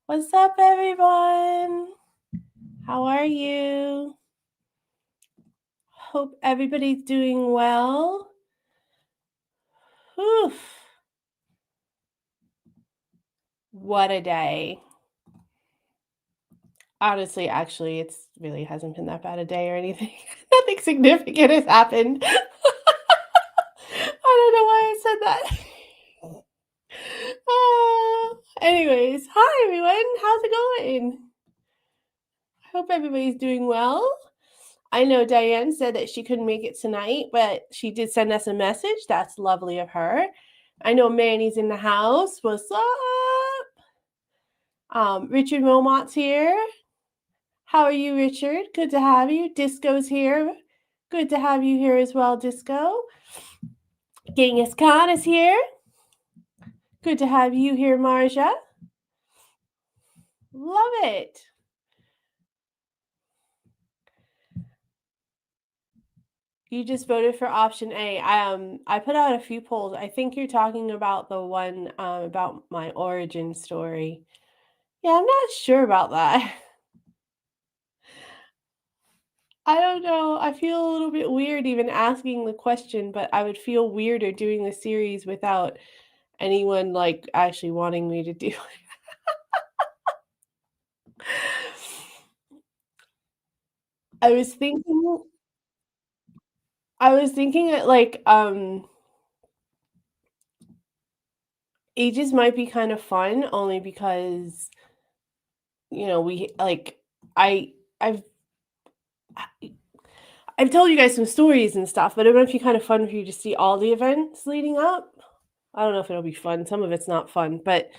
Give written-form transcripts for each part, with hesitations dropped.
What's up, everyone? How are you? Hope everybody's doing well. Whew. What a day. Honestly, actually, it's really hasn't been that bad a day or anything. Nothing significant has happened. I don't know why I said that. Anyways, hi everyone. How's it going? I hope everybody's doing well. I know Diane said that she couldn't make it tonight, but she did send us a message. That's lovely of her. I know Manny's in the house. What's up? Richard Wilmot's here. How are you, Richard? Good to have you. Disco's here. Good to have you here as well, Disco. Genghis Khan is here. Good to have you here, Marja. Love it. You just voted for option A. I put out a few polls. I think you're talking about the one about my origin story. Yeah, I'm not sure about that. I don't know. I feel a little bit weird even asking the question, but I would feel weirder doing the series without anyone like actually wanting me to do it. I was thinking that like ages might be kind of fun only because we like I I've I've told you guys some stories and stuff, but it might be kind of fun for you to see all the events leading up. I don't know if it'll be fun. Some of it's not fun, but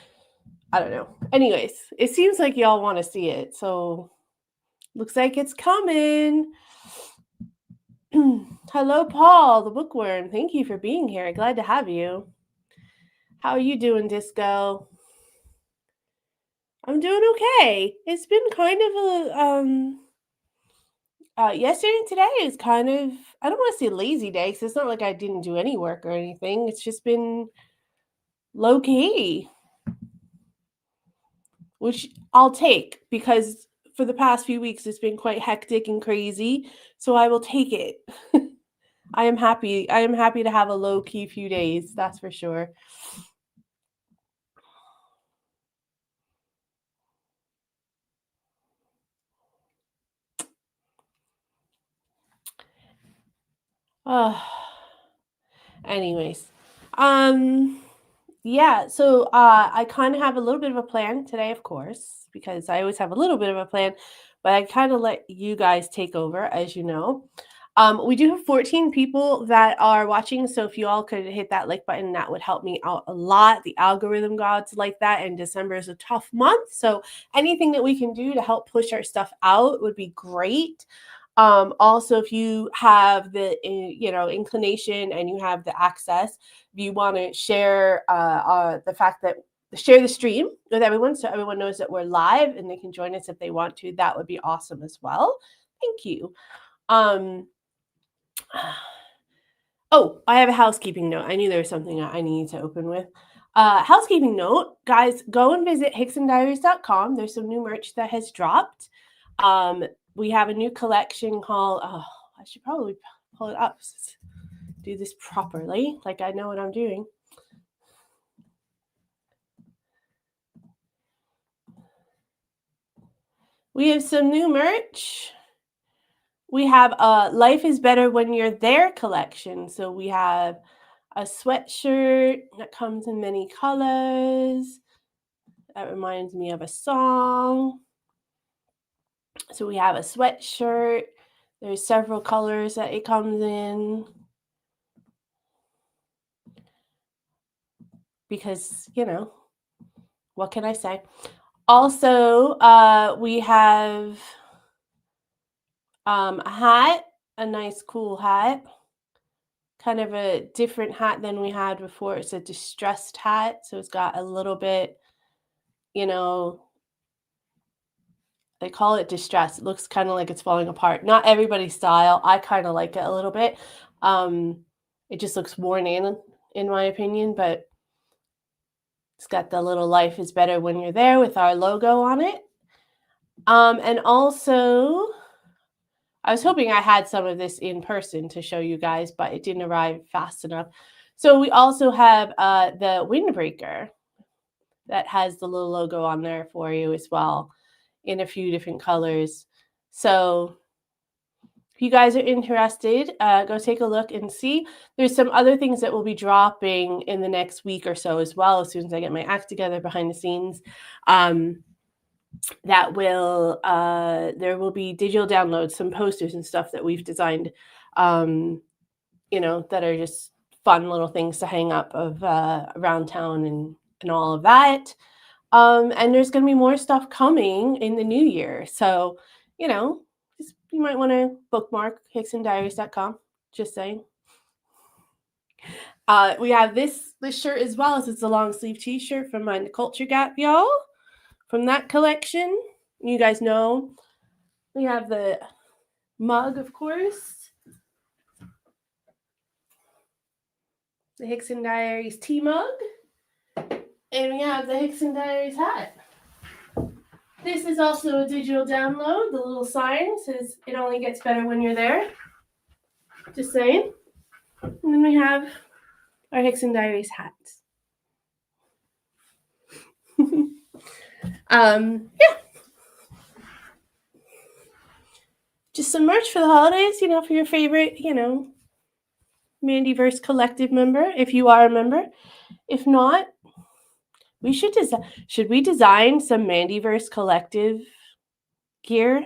I don't know. Anyways, it seems like y'all want to see it, so looks like it's coming. Hello, Paul, the bookworm. Thank you for being here. Glad to have you. How are you doing, Disco? I'm doing okay. It's been kind of a yesterday and today is kind of, I don't want to say lazy day because it's not like I didn't do any work or anything. It's just been low key, which I'll take because for the past few weeks it's been quite hectic and crazy. So I will take it. I am happy. I am happy to have a low key few days. That's for sure. Anyways, yeah. So I kind of have a little bit of a plan today, of course, because I always have a little bit of a plan, but I kind of let you guys take over, as you know. We do have 14 people that are watching, so if you all could hit that like button, that would help me out a lot. The algorithm gods like that, and December is a tough month, so anything that we can do to help push our stuff out would be great. Also, if you have the inclination and you have the access, if you want to share the fact that share the stream with everyone so everyone knows that we're live and they can join us if they want to, that would be awesome as well. Thank you. Oh, I have a housekeeping note. I knew there was something I needed to open with. Housekeeping note, guys, go and visit hicksondiaries.com. There's some new merch that has dropped. We have a new collection called, I should probably pull it up, do this properly, like I know what I'm doing. We have some new merch. We have Life is Better When You're There collection. So we have a sweatshirt that comes in many colors. That reminds me of a song. So we have a sweatshirt. There's several colors that it comes in. Because, what can I say? Also, we have a hat, a nice cool hat. Kind of a different hat than we had before. It's a distressed hat, so it's got a little bit you know, they call it distress. It looks kind of like it's falling apart. Not everybody's style. I kind of like it a little bit. Um, it just looks worn in my opinion, but it's got the little "Life is better when you're there" with our logo on it. And also, I was hoping I had some of this in person to show you guys, but it didn't arrive fast enough. So we also have the windbreaker that has the little logo on there for you as well in a few different colors. So if you guys are interested, go take a look and see. There's some other things that will be dropping in the next week or so as well, as soon as I get my act together behind the scenes. That will there will be digital downloads, some posters and stuff that we've designed, that are just fun little things to hang up of around town and all of that. And there's going to be more stuff coming in the new year. So, you might want to bookmark hicksondiaries.com. Just saying. We have this shirt as well, as it's a long sleeve t-shirt from Mind the Culture Gap, y'all. From that collection. You guys know we have the mug, of course. The Hickson Diaries tea mug. And we have the Hickson Diaries hat. This is also a digital download. The little sign says it only gets better when you're there. Just saying. And then we have our Hickson Diaries hats. Yeah. Just some merch for the holidays, for your favorite, Mandyverse Collective member, if you are a member. If not, we should we design some Mandyverse Collective gear?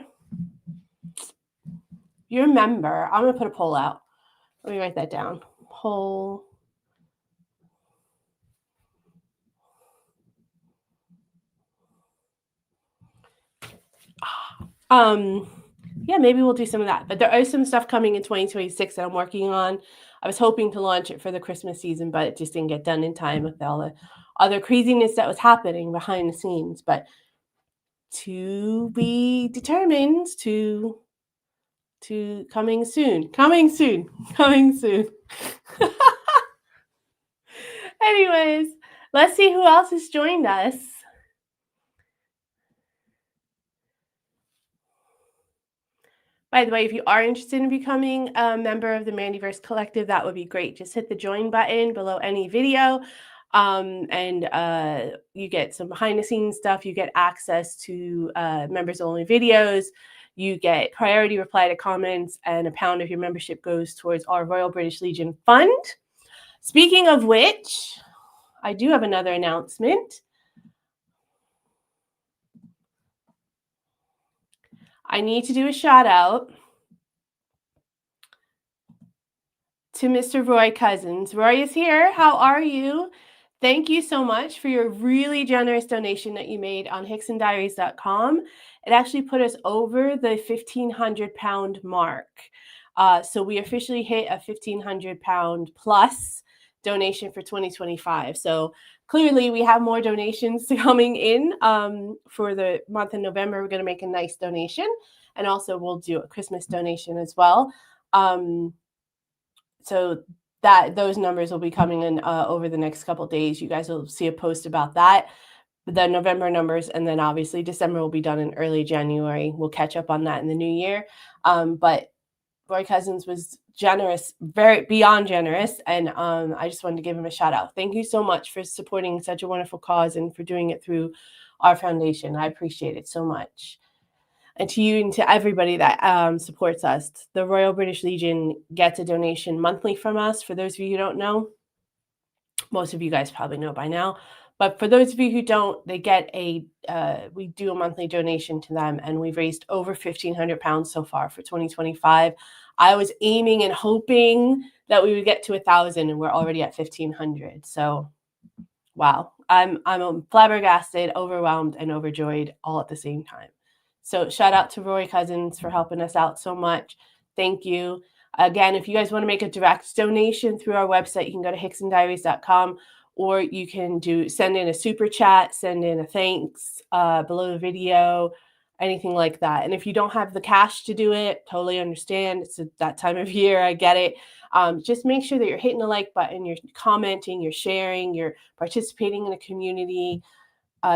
You're a member. I'm going to put a poll out. Let me write that down. Poll. Yeah, maybe we'll do some of that. But there is some stuff coming in 2026 that I'm working on. I was hoping to launch it for the Christmas season, but it just didn't get done in time with all the other craziness that was happening behind the scenes. But to be determined, to coming soon. Anyways, let's see who else has joined us. By the way, if you are interested in becoming a member of the Mandyverse Collective, that would be great. Just hit the join button below any video, and you get some behind-the-scenes stuff. You get access to members-only videos. You get priority reply to comments, and £1 of your membership goes towards our Royal British Legion Fund. Speaking of which, I do have another announcement. I need to do a shout out to Mr. Roy Cousins. Roy is here. How are you? Thank you so much for your really generous donation that you made on hicksondiaries.com. It actually put us over the £1,500 mark. So we officially hit a £1,500 plus donation for 2025. So clearly we have more donations coming in for the month of November. We're going to make a nice donation, and also we'll do a Christmas donation as well. So those numbers will be coming in over the next couple of days. You guys will see a post about that, the November numbers, and then obviously December will be done in early January. We'll catch up on that in the new year. But Roy Cousins was generous, very beyond generous, and I just wanted to give him a shout out. Thank you so much for supporting such a wonderful cause and for doing it through our foundation. I appreciate it so much. And to you and to everybody that supports us. The Royal British Legion gets a donation monthly from us. For those of you who don't know, most of you guys probably know by now, but for those of you who don't, they get we do a monthly donation to them, and we've raised over £1,500 so far for 2025. I was aiming and hoping that we would get to 1,000, and we're already at 1,500. So, wow, I'm flabbergasted, overwhelmed, and overjoyed all at the same time. So shout out to Roy Cousins for helping us out so much. Thank you. Again, if you guys want to make a direct donation through our website, you can go to hicksondiaries.com, or you can send in a super chat, send in a thanks below the video, anything like that. And if you don't have the cash to do it, totally understand. It's that time of year. I get it. Just make sure that you're hitting the like button, you're commenting, you're sharing, you're participating in the community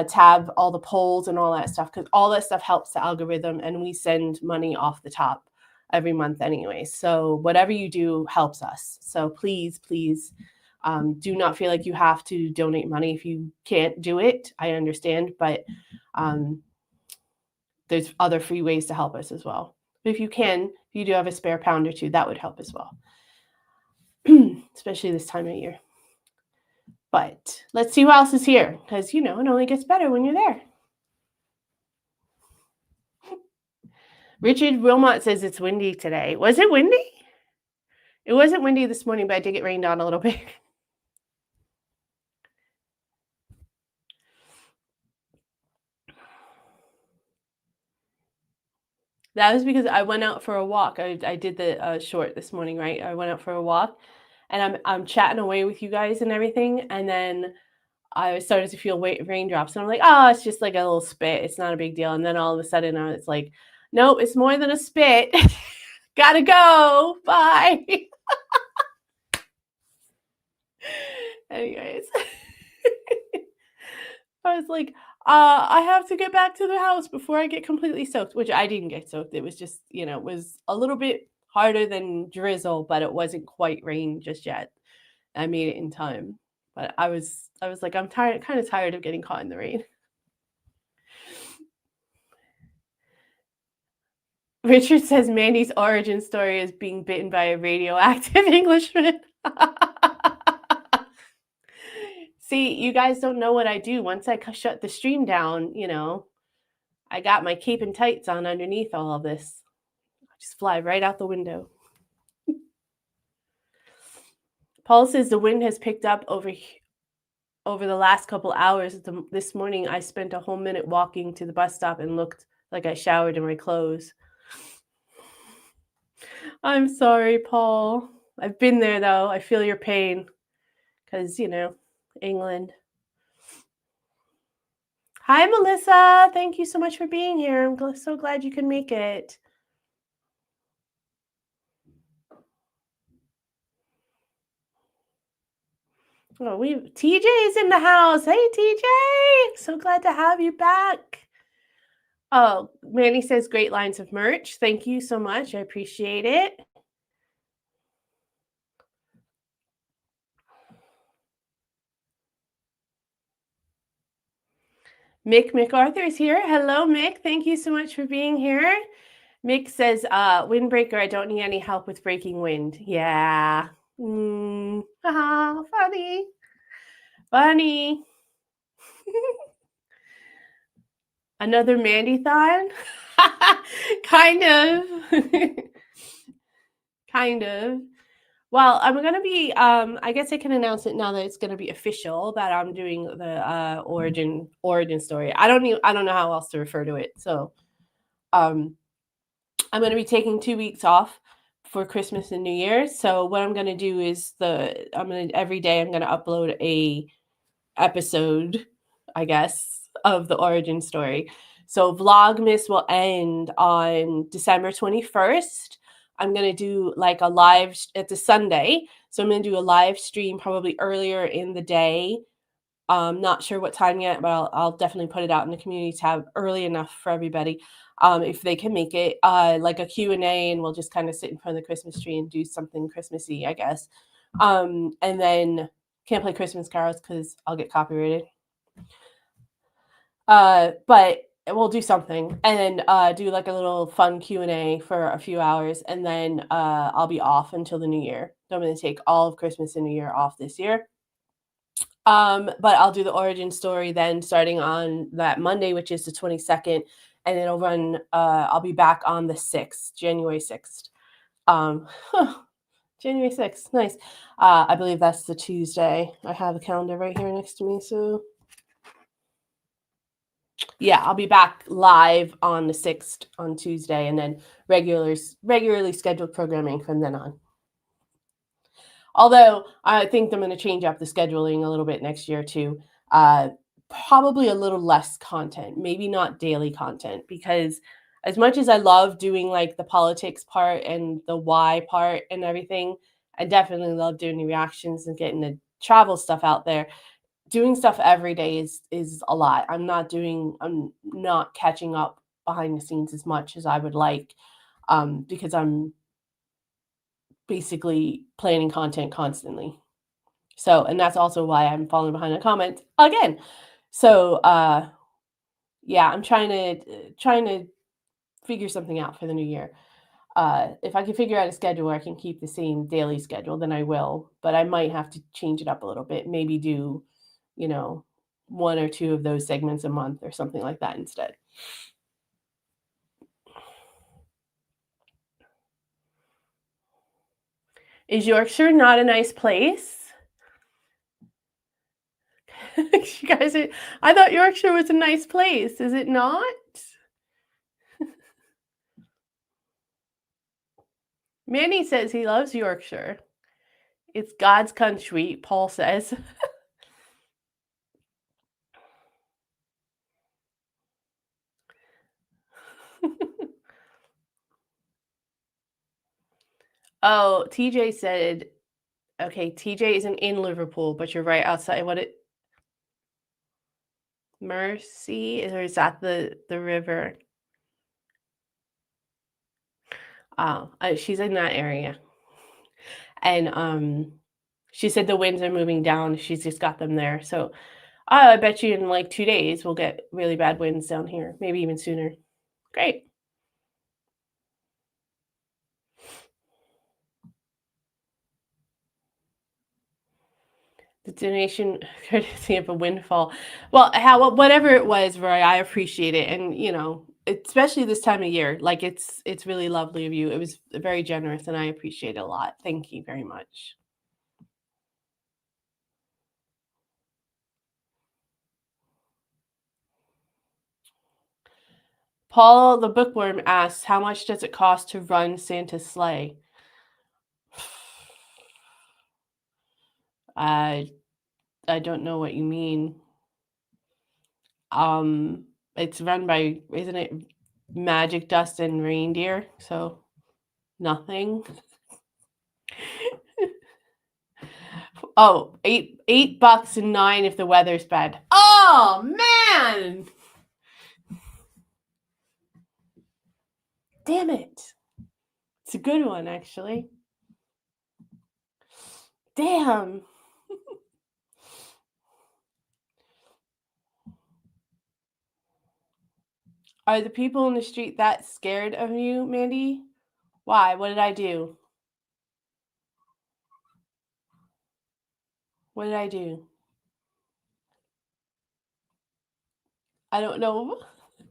tab, all the polls and all that stuff, because all that stuff helps the algorithm, and we send money off the top every month anyway. So whatever you do helps us. So please, please do not feel like you have to donate money if you can't do it. I understand, but there's other free ways to help us as well. But if you can, if you do have a spare pound or two, that would help as well, especially this time of year. But let's see who else is here, because, it only gets better when you're there. Richard Wilmot says it's windy today. Was it windy? It wasn't windy this morning, but I did get rained on a little bit. That was because I went out for a walk. I did the short this morning, right? I went out for a walk, and I'm chatting away with you guys and everything, and then I started to feel raindrops, and I'm like, oh, it's just like a little spit. It's not a big deal. And then all of a sudden, it's like, nope, it's more than a spit. Gotta go. Bye. Anyways, I was like, I have to get back to the house before I get completely soaked, which I didn't get soaked. It was just, it was a little bit harder than drizzle, but it wasn't quite rain just yet. I made it in time. But I was like, I'm kind of tired of getting caught in the rain. Richard says Mandy's origin story is being bitten by a radioactive Englishman. See, you guys don't know what I do. Once I shut the stream down, I got my cape and tights on underneath all of this. I just fly right out the window. Paul says the wind has picked up over the last couple hours. This morning, I spent a whole minute walking to the bus stop and looked like I showered in my clothes. I'm sorry, Paul. I've been there, though. I feel your pain because, England. Hi, Melissa. Thank you so much for being here. I'm so glad you could make it. Oh, TJ is in the house. Hey, TJ. So glad to have you back. Oh, Manny says great lines of merch. Thank you so much. I appreciate it. Mick MacArthur is here. Hello, Mick. Thank you so much for being here. Mick says, windbreaker, I don't need any help with breaking wind. Yeah. Funny. Funny. Another Mandy-thon? Kind of. Kind of. Well, I'm going to be, I guess I can announce it now that it's going to be official that I'm doing the origin story. I don't know how else to refer to it. So I'm going to be taking 2 weeks off for Christmas and New Year. So what I'm going to do is every day I'm going to upload a episode, I guess, of the origin story. So Vlogmas will end on December 21st. I'm going to do like a live, it's a Sunday. So I'm going to do a live stream probably earlier in the day. Not sure what time yet, but I'll definitely put it out in the community tab early enough for everybody. If they can make it, like a Q&A, and we'll just kind of sit in front of the Christmas tree and do something Christmassy, I guess. And then can't play Christmas carols because I'll get copyrighted. But we'll do something, and then do like a little fun Q&A for a few hours, and then I'll be off until the new year. So I'm going to take all of Christmas and New Year off this year. But I'll do the origin story then starting on that Monday, which is the 22nd, and it'll run, I'll be back on the 6th, January 6th. January 6th, nice. I believe that's the Tuesday. I have the calendar right here next to me, so yeah, I'll be back live on the 6th on Tuesday, and then regularly scheduled programming from then on. Although I think I'm going to change up the scheduling a little bit next year too. Probably a little less content, maybe not daily content, because as much as I love doing like the politics part and the why part and everything, I definitely love doing the reactions and getting the travel stuff out there. Doing stuff every day is a lot. I'm not catching up behind the scenes as much as I would like, because I'm basically planning content constantly. So, and that's also why I'm falling behind the comments again. So, yeah, I'm trying to figure something out for the new year. If I can figure out a schedule where I can keep the same daily schedule, then I will. But I might have to change it up a little bit. Maybe do, you know, one or two of those segments a month or something like that instead. Is Yorkshire not a nice place? You guys, I thought Yorkshire was a nice place. Is it not? Manny says he loves Yorkshire. It's God's country, Paul says. Oh, TJ said, okay, TJ isn't in Liverpool, but you're right outside. What it Mercy, or is that the river? Oh, she's in that area. And she said the winds are moving down. She's just got them there. So I bet you in like 2 days we'll get really bad winds down here, maybe even sooner. Great. The donation courtesy of a windfall. Well, whatever it was, Roy, I appreciate it, and especially this time of year, like it's really lovely of you. It was very generous, and I appreciate it a lot. Thank you very much. Paul the bookworm asks, "How much does it cost to run Santa's sleigh?" I I don't know what you mean. Um, it's run by, isn't it magic dust and reindeer? So nothing. Oh, $8 and 9 if the weather's bad. Oh man! Damn it. It's a good one, actually. Damn. Are the people in the street that scared of you, Mandy? Why? What did I do? What did I do? I don't know.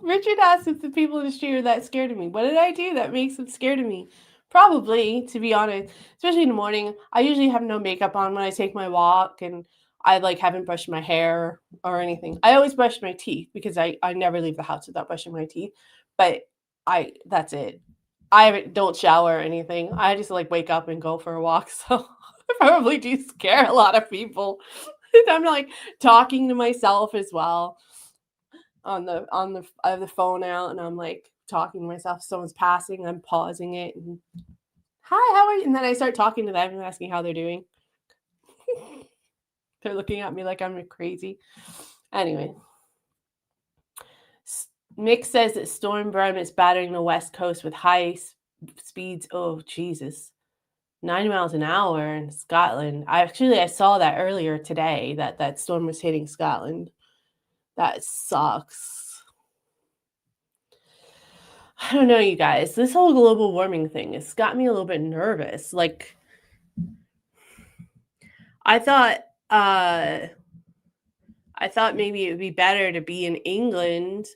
Richard asked if the people in the street are that scared of me. What did I do that makes them scared of me? Probably, to be honest, especially in the morning. I usually have no makeup on when I take my walk, and I like haven't brushed my hair or anything. I always brush my teeth because I never leave the house without brushing my teeth. But that's it. Don't shower or anything. I just like wake up and go for a walk. So I probably do scare a lot of people. I'm like talking to myself as well I have the phone out and I'm like talking to myself. If someone's passing, I'm pausing it and hi, how are you? And then I start talking to them and asking how they're doing. They're looking at me like I'm crazy. Anyway, Mick says that Storm Brim is battering the West Coast with high speeds. Oh, Jesus. 90 miles an hour in Scotland. I saw that earlier today that storm was hitting Scotland. That sucks. I don't know, you guys. This whole global warming thing has got me a little bit nervous. Like, I thought, uh, I thought maybe it would be better to be in England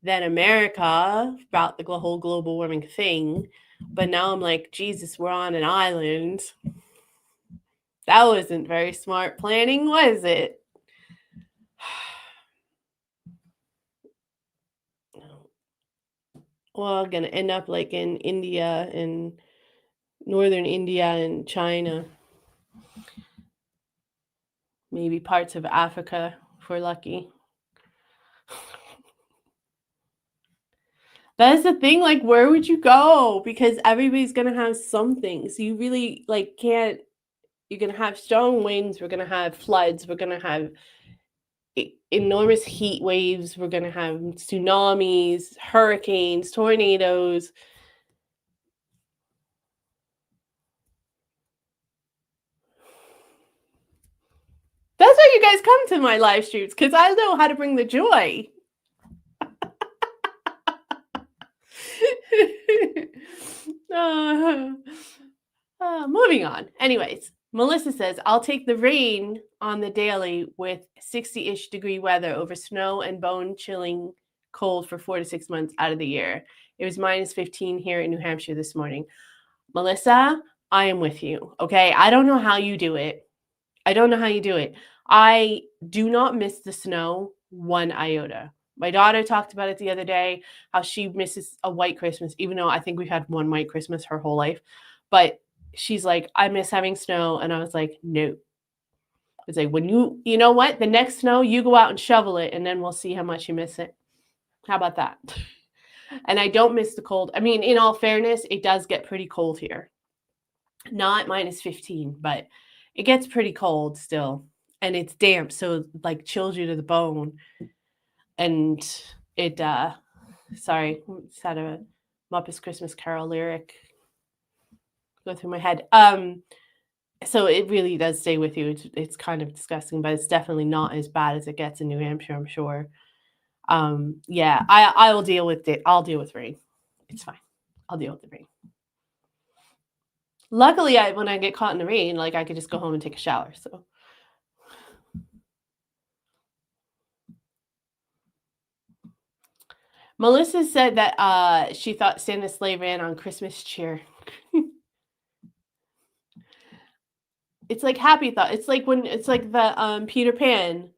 than America about the whole global warming thing. But now I'm like, Jesus, we're on an island. That wasn't very smart planning, was it? Well, I'm gonna end up like in India and northern India and China. maybe parts of Africa if we're lucky. That's the thing, like, where would you go? Because everybody's gonna have something. So you really like can't. You're gonna have strong winds. We're gonna have floods. We're gonna have enormous heat waves. We're gonna have tsunamis, hurricanes, tornadoes. That's why you guys come to my live streams, because I know how to bring the joy. Moving on. Anyways, Melissa says, I'll take the rain on the daily with 60-ish degree weather over snow and bone-chilling cold for 4 to 6 months out of the year. It was minus 15 here in New Hampshire this morning. Melissa, I am with you, okay? I don't know how you do it. I do not miss the snow one iota. My daughter talked about it the other day, how she misses a white Christmas, even though I think we've had one white Christmas her whole life. But she's like, I miss having snow. And I was like, no. It's like, when you know what? The next snow, you go out and shovel it, and then we'll see how much you miss it. How about that? And I don't miss the cold. I mean, in all fairness, it does get pretty cold here. Not minus 15, but it gets pretty cold still. And it's damp, so like chills you to the bone. And it sorry, just had a Muppets Christmas Carol lyric go through my head. So it really does stay with you. It's kind of disgusting, but it's definitely not as bad as it gets in New Hampshire, I'm sure. Yeah, I will deal with it. I'll deal with rain. It's fine. I'll deal with the rain. Luckily, when I get caught in the rain, like I could just go home and take a shower. So Melissa said that she thought Santa sleigh ran on Christmas cheer. It's like happy thought. It's like the Peter Pan,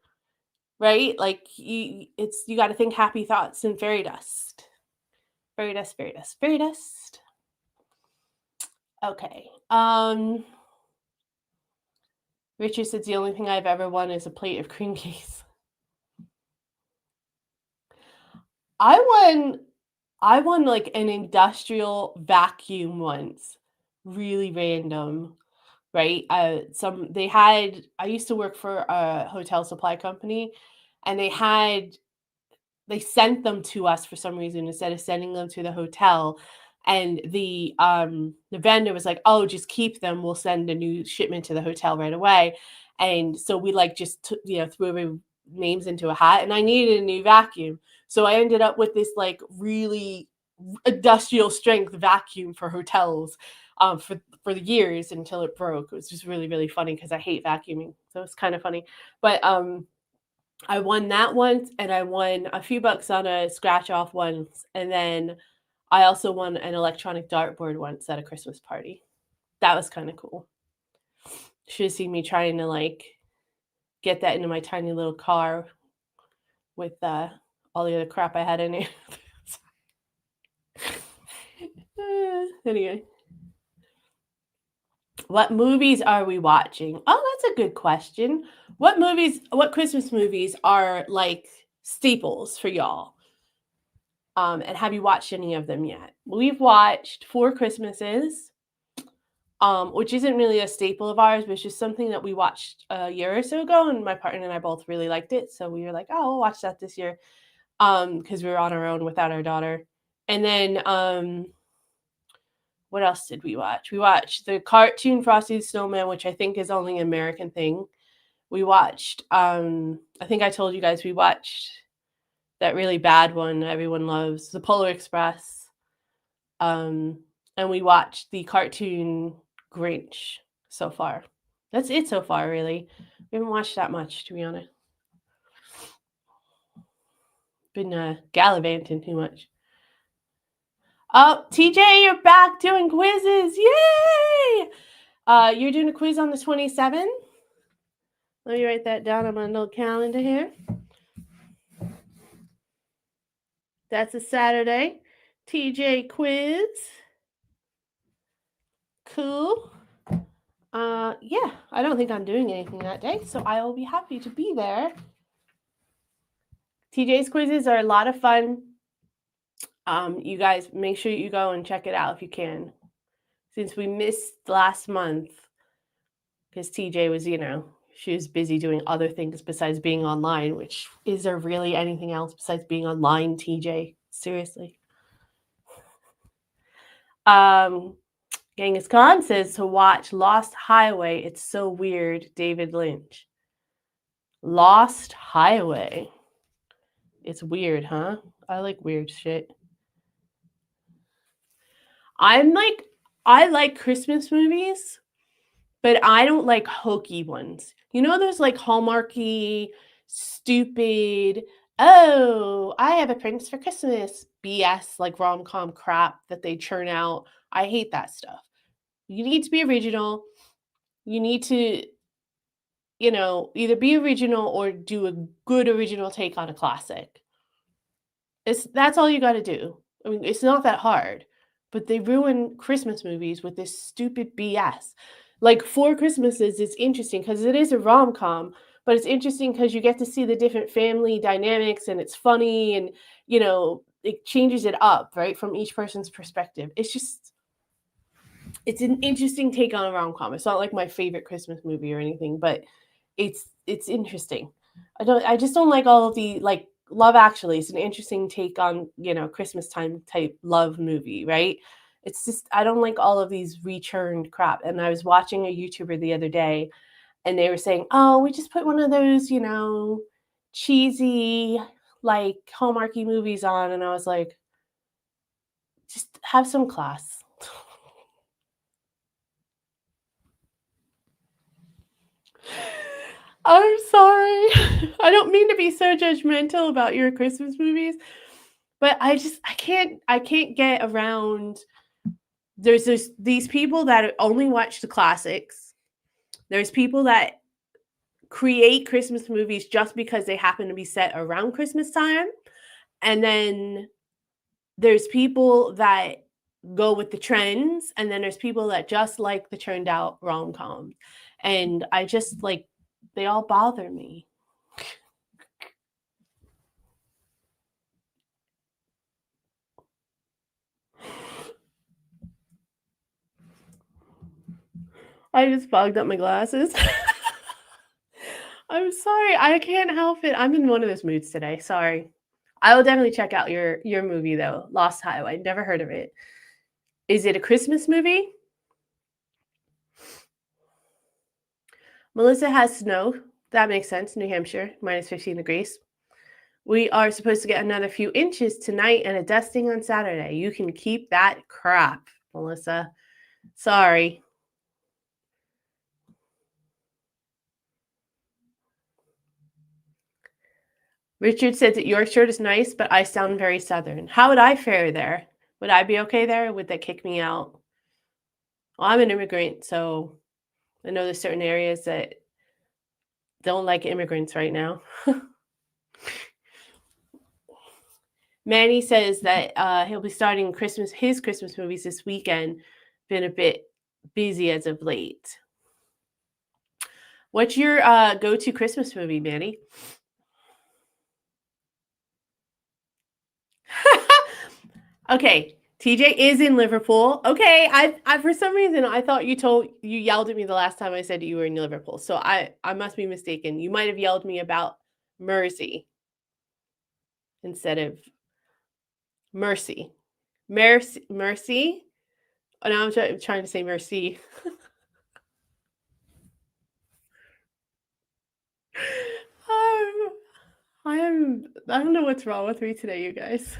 right? Like you got to think happy thoughts and fairy dust. Fairy dust, fairy dust, fairy dust. Okay. Richard says the only thing I've ever won is a plate of cream cakes. I won like an industrial vacuum once. Really random, right? I used to work for a hotel supply company, and they sent them to us for some reason instead of sending them to the hotel. And the vendor was like, "Oh, just keep them. We'll send a new shipment to the hotel right away." And so we like just threw every names into a hat, and I needed a new vacuum. So I ended up with this like really industrial strength vacuum for hotels for the years until it broke. It was just really, really funny because I hate vacuuming. So it's kind of funny. But I won that once, and I won a few bucks on a scratch off once, and then I also won an electronic dartboard once at a Christmas party. That was kind of cool. Should have seen me trying to like get that into my tiny little car with all the other crap I had in it. Anyway, what movies are we watching? Oh, that's a good question. What Christmas movies are like staples for y'all? And have you watched any of them yet? We've watched Four Christmases, which isn't really a staple of ours, but it's just something that we watched a year or so ago, and my partner and I both really liked it. So we were like, oh, we'll watch that this year, because we were on our own without our daughter. And then what else did we watch? We watched the cartoon Frosty the Snowman, which I think is only an American thing. We watched, I think I told you guys, we watched that really bad one everyone loves, The Polar Express. And we watched the cartoon Grinch so far. That's it so far, really. We haven't watched that much, to be honest. Been gallivanting too much. Oh, TJ, you're back doing quizzes. Yay! You're doing a quiz on the 27th? Let me write that down on my little calendar here. That's a Saturday. TJ quiz. Cool. Yeah, I don't think I'm doing anything that day, so I will be happy to be there. TJ's quizzes are a lot of fun. You guys make sure you go and check it out if you can. Since we missed last month, because TJ was, she was busy doing other things besides being online, which is there really anything else besides being online, TJ? Seriously. Genghis Khan says to watch Lost Highway. It's so weird, David Lynch. Lost Highway. It's weird, huh? I like weird shit. I like Christmas movies, but I don't like hokey ones. You know those like Hallmarky, stupid, oh, I have a prince for Christmas BS, like rom-com crap that they churn out. I hate that stuff. You need to be original. You need to, either be original or do a good original take on a classic. That's all you got to do. I mean, it's not that hard, but they ruin Christmas movies with this stupid BS. Like Four Christmases is interesting because it is a rom-com, but it's interesting because you get to see the different family dynamics and it's funny and it changes it up, right, from each person's perspective. It's an interesting take on a rom-com. It's not like my favorite Christmas movie or anything, but it's interesting. I just don't like all of the like Love Actually is an interesting take on, Christmas time type love movie, right? It's just I don't like all of these rechurned crap. And I was watching a YouTuber the other day and they were saying, "Oh, we just put one of those, cheesy like Hallmarky movies on." And I was like, "Just have some class." I'm sorry. I don't mean to be so judgmental about your Christmas movies, but I can't get around. There's these people that only watch the classics. There's people that create Christmas movies just because they happen to be set around Christmas time. And then there's people that go with the trends, and then there's people that just like the turned out rom-coms. And I just like they all bother me. I just fogged up my glasses. I'm sorry. I can't help it. I'm in one of those moods today. Sorry. I will definitely check out your movie though, Lost Highway. Never heard of it. Is it a Christmas movie? Melissa has snow. That makes sense. New Hampshire, minus 15 degrees. We are supposed to get another few inches tonight and a dusting on Saturday. You can keep that crap, Melissa. Sorry. Richard said that your shirt is nice, but I sound very Southern. How would I fare there? Would I be okay there? Would they kick me out? Well, I'm an immigrant, so I know there's certain areas that don't like immigrants right now. Manny says that he'll be starting his Christmas movies this weekend. Been a bit busy as of late. What's your go-to Christmas movie, Manny? Okay, TJ is in Liverpool. Okay, I for some reason I thought you yelled at me the last time I said you were in Liverpool. So I must be mistaken. You might have yelled me about Mersey instead of Mercy. Mercy. Oh, now I'm trying to say Mercy. I don't know what's wrong with me today, you guys.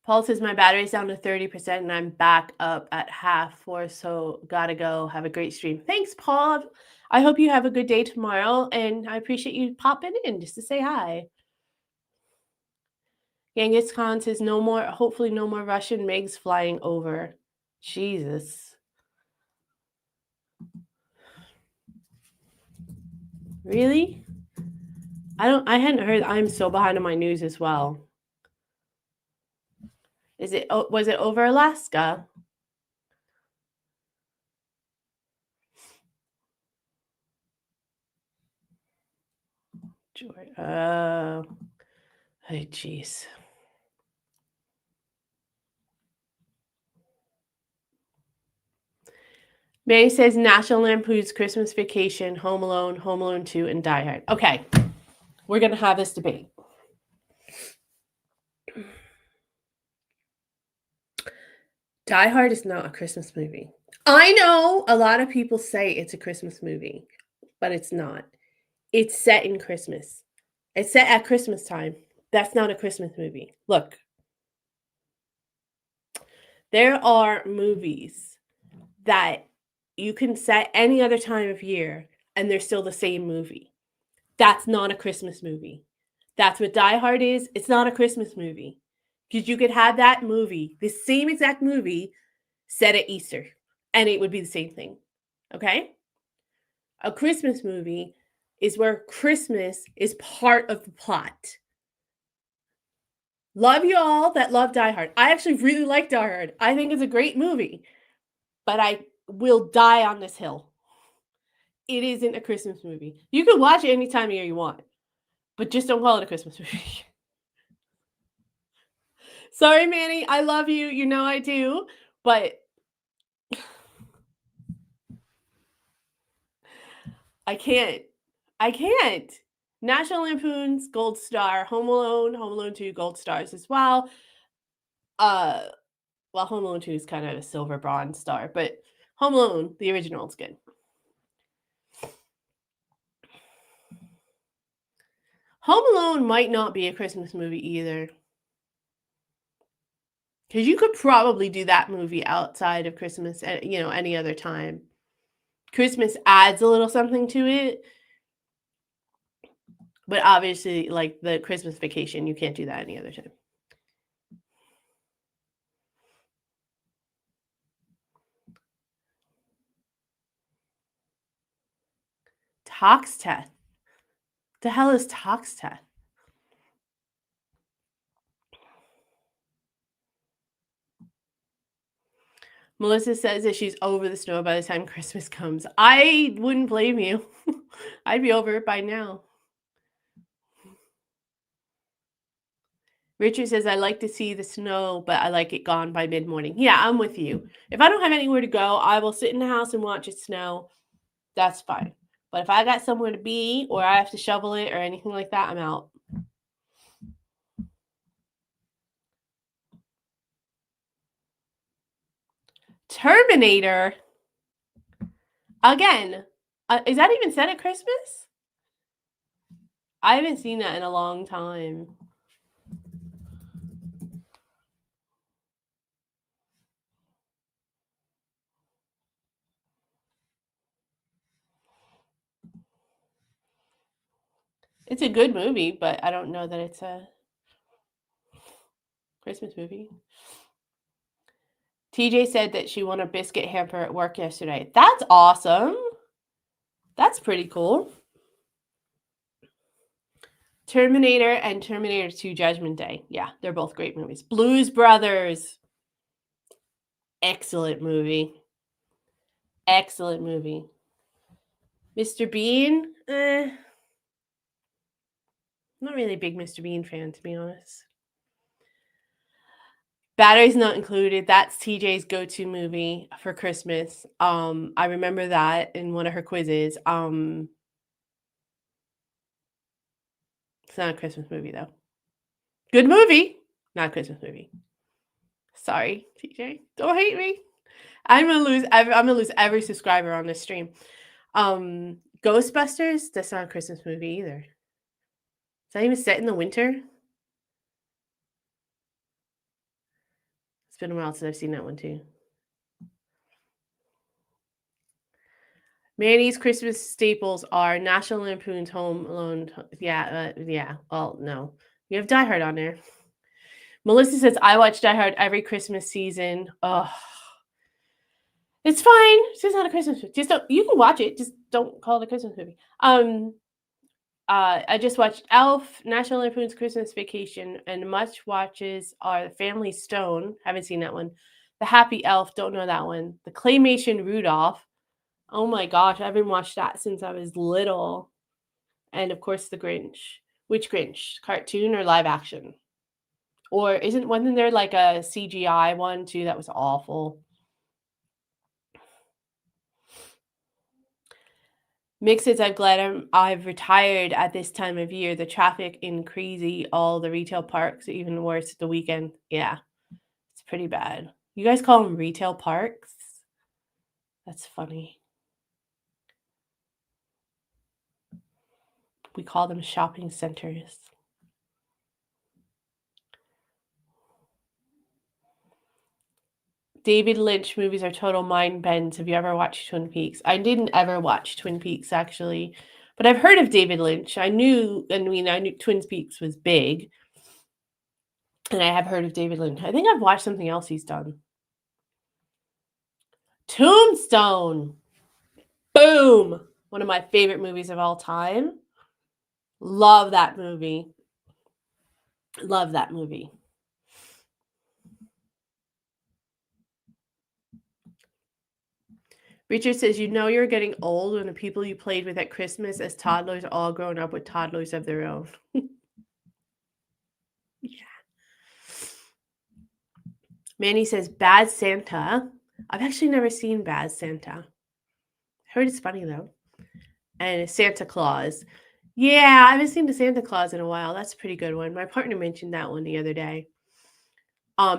Paul says my battery's down to 30% and I'm back up at half for, so gotta go. Have a great stream. Thanks, Paul. I hope you have a good day tomorrow, and I appreciate you popping in just to say hi. Genghis Khan says hopefully no more Russian MiGs flying over. Jesus. Really? I hadn't heard. I'm so behind on my news as well. Was it over Alaska? Oh, hey, jeez. Mary says National Lampoon's Christmas Vacation, Home Alone 2, and Die Hard. Okay, we're going to have this debate. Die Hard is not a Christmas movie. I know a lot of people say it's a Christmas movie, but it's not. It's set in Christmas. It's set at Christmas time. That's not a Christmas movie. Look, there are movies that you can set any other time of year and they're still the same movie. That's not a Christmas movie. That's what Die Hard is. It's not a Christmas movie. Because you could have that movie, the same exact movie, set at Easter, and it would be the same thing. Okay? A Christmas movie is where Christmas is part of the plot. Love you all that love Die Hard. I actually really like Die Hard. I think it's a great movie, but I will die on this hill. It isn't a Christmas movie. You can watch it any time of year you want, but just don't call it a Christmas movie. Sorry, Manny. I love you. You know I do, but I can't. National Lampoon's Gold Star, Home Alone 2 Gold Stars as well. Well, Home Alone 2 is kind of a silver bronze star, but Home Alone, the original, is good. Home Alone might not be a Christmas movie either. Because you could probably do that movie outside of Christmas, any other time. Christmas adds a little something to it. But obviously, like the Christmas Vacation, you can't do that any other time. Toxteth. The hell is Toxteth? Melissa says that she's over the snow by the time Christmas comes. I wouldn't blame you. I'd be over it by now. Richard says, I like to see the snow, but I like it gone by mid-morning. Yeah, I'm with you. If I don't have anywhere to go, I will sit in the house and watch it snow. That's fine. But if I got somewhere to be or I have to shovel it or anything like that, I'm out. Terminator? Again, is that even set at Christmas? I haven't seen that in a long time. It's a good movie, but I don't know that it's a Christmas movie. TJ said that she won a biscuit hamper at work yesterday. That's awesome. That's pretty cool. Terminator and Terminator 2 Judgment Day. Yeah, they're both great movies. Blues Brothers. Excellent movie. Excellent movie. Mr. Bean? Not really a big Mr. Bean fan, to be honest. Batteries Not Included. That's TJ's go-to movie for Christmas. I remember that in one of her quizzes. It's not a Christmas movie, though. Good movie. Not a Christmas movie. Sorry, TJ. Don't hate me. I'm gonna lose every subscriber on this stream. Ghostbusters. That's not a Christmas movie either. Is that even set in the winter? It's been a while since I've seen that one too. Manny's Christmas staples are National Lampoon's Home Alone. Yeah. Well, no. You have Die Hard on there. Melissa says, I watch Die Hard every Christmas season. Oh, it's fine. It's just not a Christmas movie. You can watch it. Just don't call it a Christmas movie. I just watched Elf, National Lampoon's Christmas Vacation, and much watches are The Family Stone. Haven't seen that one. The Happy Elf. Don't know that one. The Claymation Rudolph. Oh my gosh, I haven't watched that since I was little. And of course, The Grinch. Which Grinch? Cartoon or live action? Or wasn't there like a CGI one too that was awful? Mick says, I'm glad I've retired at this time of year. The traffic in crazy, all the retail parks, even worse the weekend. Yeah, it's pretty bad. You guys call them retail parks? That's funny. We call them shopping centers. David Lynch movies are total mind bends. Have you ever watched Twin Peaks? I didn't ever watch Twin Peaks, actually. But I've heard of David Lynch. I knew Twin Peaks was big. And I have heard of David Lynch. I think I've watched something else he's done. Tombstone. Boom. One of my favorite movies of all time. Love that movie. Love that movie. Richard says, you know you're getting old when the people you played with at Christmas as toddlers are all grown up with toddlers of their own. Yeah. Manny says, Bad Santa. I've actually never seen Bad Santa. I heard it's funny, though. And Santa Claus. Yeah, I haven't seen the Santa Claus in a while. That's a pretty good one. My partner mentioned that one the other day.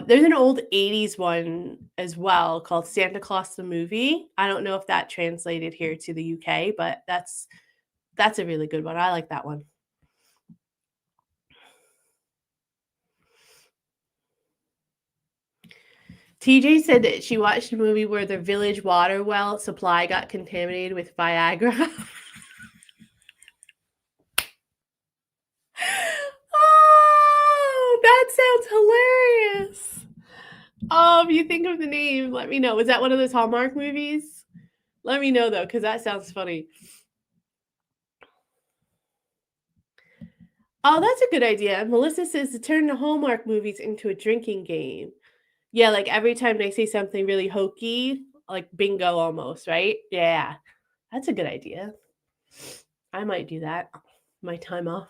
There's an old 80s one as well called Santa Claus the Movie. I don't know if that translated here to the UK, but that's a really good one. I like that one. TJ said that she watched a movie where the village water well supply got contaminated with Viagra. Oh, that sounds hilarious. If you think of the name, let me know. Was that one of those Hallmark movies? Let me know, though, because that sounds funny. Oh, that's a good idea. Melissa says to turn the Hallmark movies into a drinking game. Yeah, like every time they say something really hokey, like bingo almost, right? Yeah, that's a good idea. I might do that. My time off.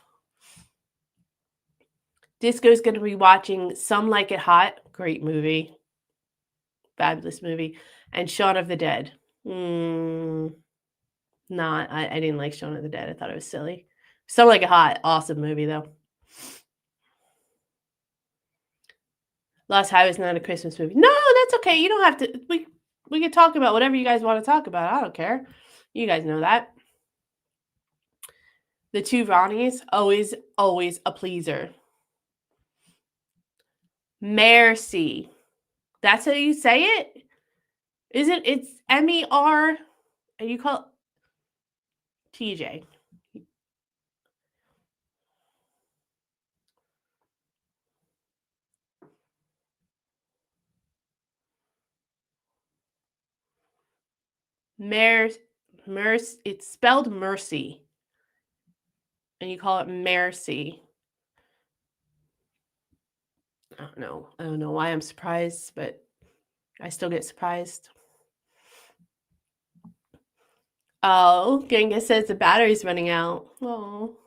Disco's going to be watching Some Like It Hot. Great movie. Fabulous movie. And Shaun of the Dead. I didn't like Shaun of the Dead. I thought it was silly. Some Like It Hot. Awesome movie, though. Lost Highway is not a Christmas movie. No, that's okay. You don't have to. We can talk about whatever you guys want to talk about. I don't care. You guys know that. The two Ronnies, always a pleaser. Mercy. That's how you say it? Isn't it's MER? And you call it TJ. It's spelled mercy. And you call it mercy. I don't know why I'm surprised, but I still get surprised. Oh, Genghis says the battery's running out. Oh.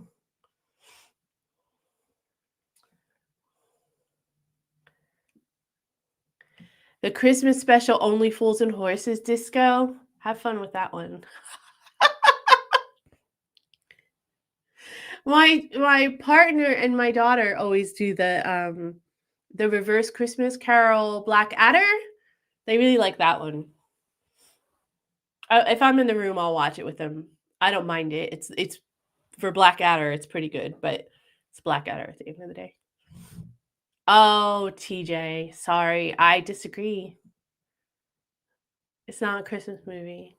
The Christmas special Only Fools and Horses disco. Have fun with that one. My partner and my daughter always do the reverse Christmas Carol Black Adder. They really like that one. If I'm in the room, I'll watch it with them. I don't mind it. It's for Black Adder, it's pretty good, but it's Black Adder at the end of the day. Oh, TJ, sorry, I disagree. It's not a Christmas movie.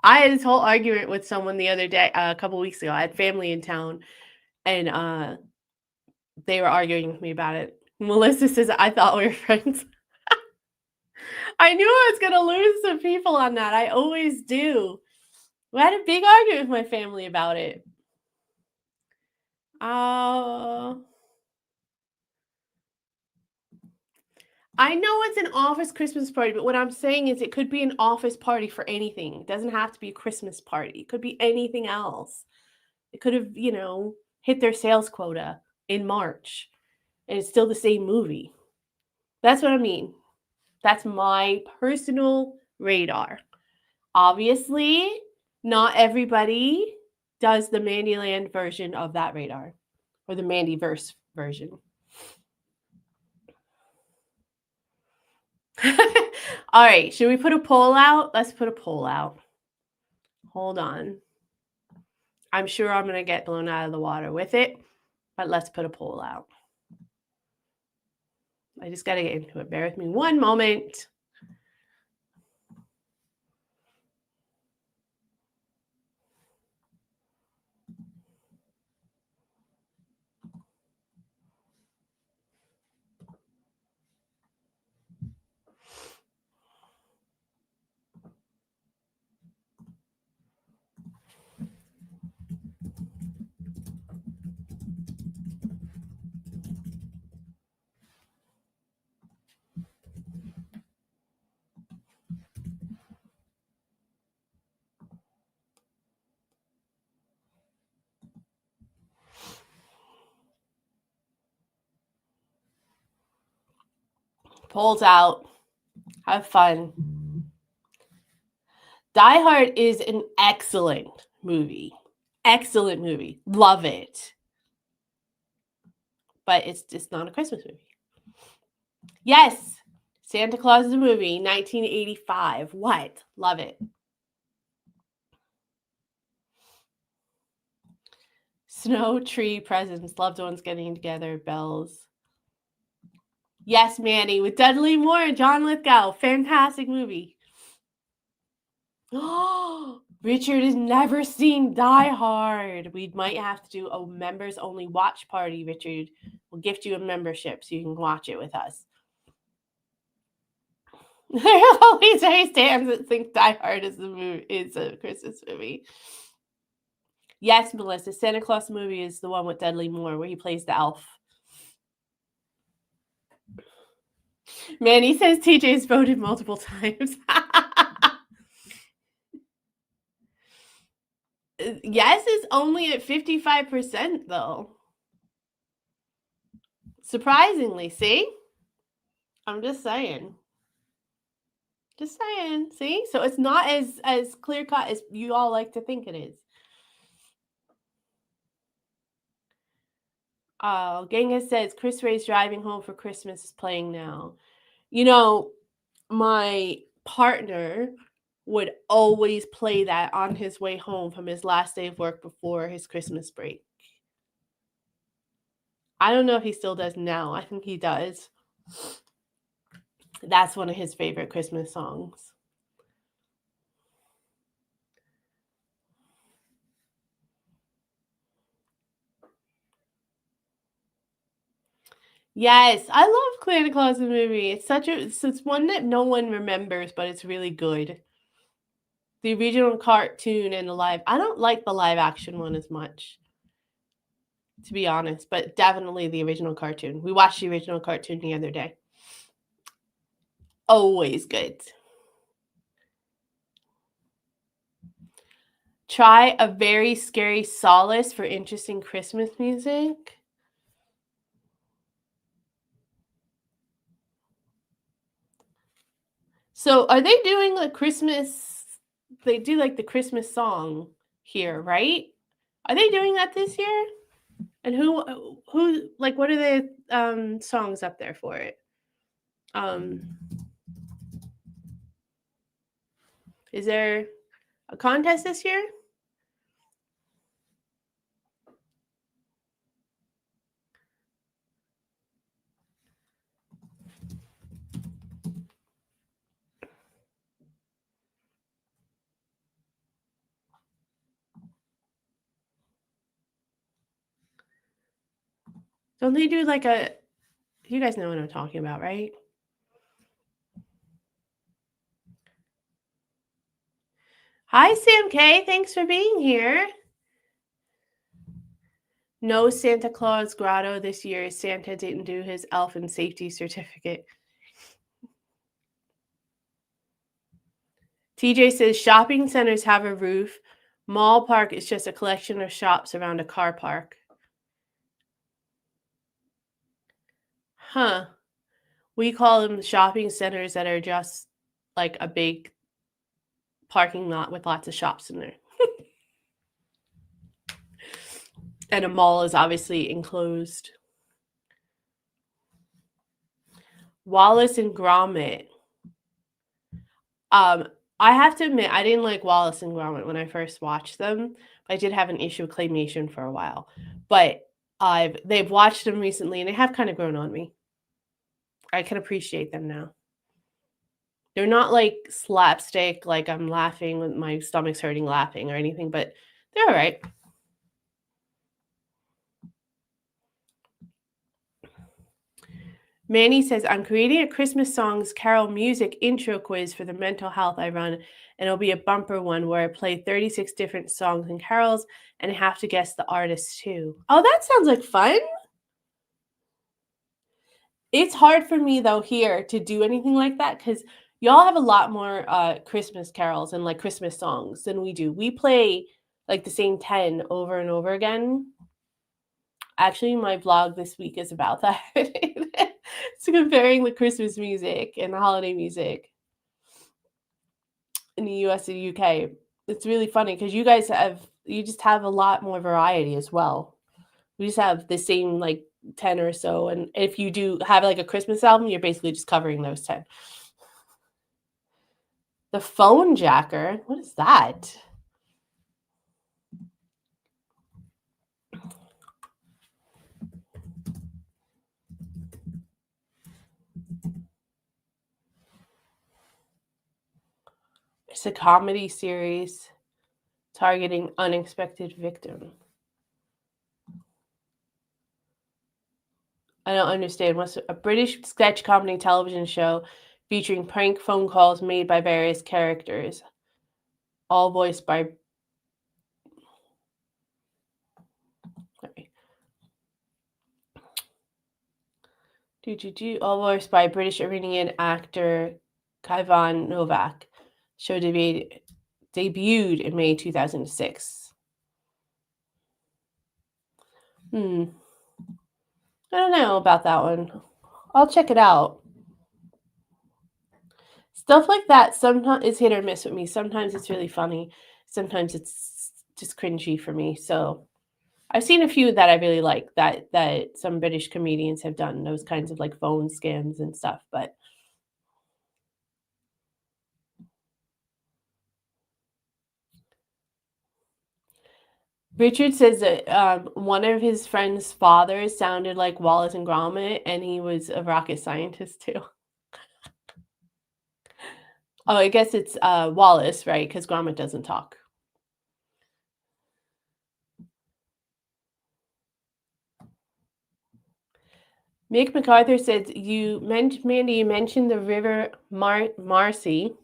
I had this whole argument with someone the other day, a couple weeks ago. I had family in town, and they were arguing with me about it. Melissa says, I thought we were friends. I knew I was going to lose some people on that. I always do. I had a big argument with my family about it. Oh. I know it's an office Christmas party, but what I'm saying is it could be an office party for anything. It doesn't have to be a Christmas party. It could be anything else. It could have, hit their sales quota in March, and it's still the same movie. That's what I mean. That's my personal radar. Obviously, not everybody does the Mandyland version of that radar or the Mandyverse version. All right, should we put a poll out? Let's put a poll out. Hold on. I'm sure I'm going to get blown out of the water with it, but let's put a poll out. I just got to get into it. Bear with me one moment. Polls out. Have fun. Die Hard is an excellent movie. Excellent movie. Love it. But it's just not a Christmas movie. Yes, Santa Claus is a movie, 1985. What? Love it. Snow, tree, presents, loved ones getting together, bells. Yes, Manny, with Dudley Moore and John Lithgow. Fantastic movie. Oh, Richard has never seen Die Hard. We might have to do a members only watch party, Richard. We'll gift you a membership so you can watch it with us. There are always stands that think Die Hard is a Christmas movie. Yes, Melissa, Santa Claus movie is the one with Dudley Moore where he plays the elf. Manny says TJ's voted multiple times. Yes is only at 55% though. Surprisingly, see? I'm just saying. Just saying. See? So it's not as clear cut as you all like to think it is. Oh, Genghis says Chris Ray's Driving Home for Christmas is playing now. My partner would always play that on his way home from his last day of work before his Christmas break. I don't know if he still does now. I think he does. That's one of his favorite Christmas songs. Yes, I love Santa Claus the movie. It's one that no one remembers, but it's really good. The original cartoon and the live. I don't like the live action one as much, to be honest, but definitely the original cartoon. We watched the original cartoon the other day. Always good. Try a very scary solace for interesting Christmas music. So are they doing a Christmas? They do like the Christmas song here, right? Are they doing that this year? And who like what are the songs up there for it? Is there a contest this year? Don't they do like you guys know what I'm talking about, right? Hi, Sam K. Thanks for being here. No Santa Claus grotto this year. Santa didn't do his elf and safety certificate. TJ says shopping centers have a roof. Mall park is just a collection of shops around a car park. Huh. We call them shopping centers that are just like a big parking lot with lots of shops in there. And a mall is obviously enclosed. Wallace and Gromit. I have to admit, I didn't like Wallace and Gromit when I first watched them. I did have an issue with claymation for a while, but they've watched them recently and they have kind of grown on me. I can appreciate them now. They're not like slapstick, like I'm laughing with my stomach's hurting laughing or anything, but they're all right. Manny says, I'm creating a Christmas songs carol music intro quiz for the mental health I run, and it'll be a bumper one where I play 36 different songs and carols, and I have to guess the artist too. Oh, that sounds like fun. It's hard for me, though, here to do anything like that because y'all have a lot more Christmas carols and like Christmas songs than we do. We play like the same 10 over and over again. Actually, my vlog this week is about that. It's comparing the Christmas music and the holiday music in the US and UK. It's really funny because you just have a lot more variety as well. We just have the same like 10 or so. And if you do have like a Christmas album, you're basically just covering those 10. The phone jacker? What is that? It's a comedy series targeting unexpected victim. I don't understand. What's a British sketch comedy television show featuring prank phone calls made by various characters, all voiced by all voiced by British Iranian actor Kaivan Novak. Show debuted in May 2006. I don't know about that one. I'll check it out. Stuff like that sometimes is hit or miss with me. Sometimes it's really funny. Sometimes it's just cringy for me. So I've seen a few that I really like that some British comedians have done, those kinds of like phone scams and stuff. But Richard says that one of his friend's fathers sounded like Wallace and Gromit, and he was a rocket scientist too. Oh, I guess it's Wallace, right? Because Gromit doesn't talk. Mick MacArthur says, Mandy, you mentioned the River Marcy.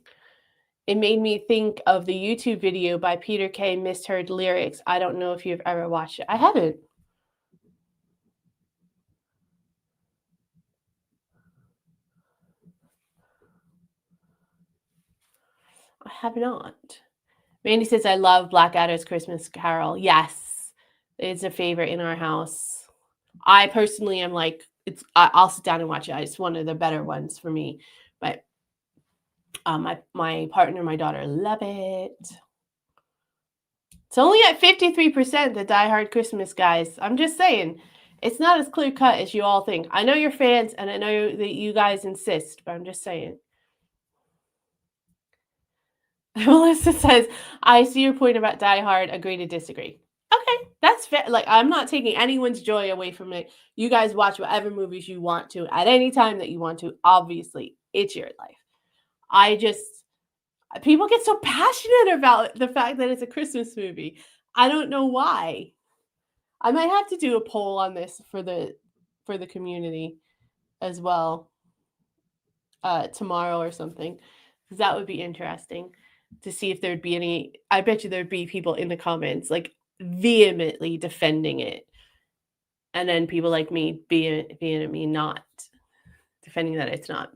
It made me think of the YouTube video by Peter Kay, Misheard Lyrics. I don't know if you've ever watched it. I haven't. I have not. Mandy says, I love Blackadder's Christmas Carol. Yes, it's a favorite in our house. I personally am like, I'll sit down and watch it. It's one of the better ones for me. But my partner, my daughter, love it. It's only at 53%, the Die Hard Christmas guys. I'm just saying, it's not as clear cut as you all think. I know you're fans, and I know that you guys insist, but I'm just saying. Melissa says, I see your point about Die Hard. Agree to disagree. Okay, that's fair. Like, I'm not taking anyone's joy away from it. You guys watch whatever movies you want to at any time that you want to. Obviously, it's your life. People get so passionate about the fact that it's a Christmas movie. I don't know why. I might have to do a poll on this for the community as well tomorrow or something, because that would be interesting to see if there'd be any. I bet you there'd be people in the comments like vehemently defending it And then people like me being me not defending that it's not.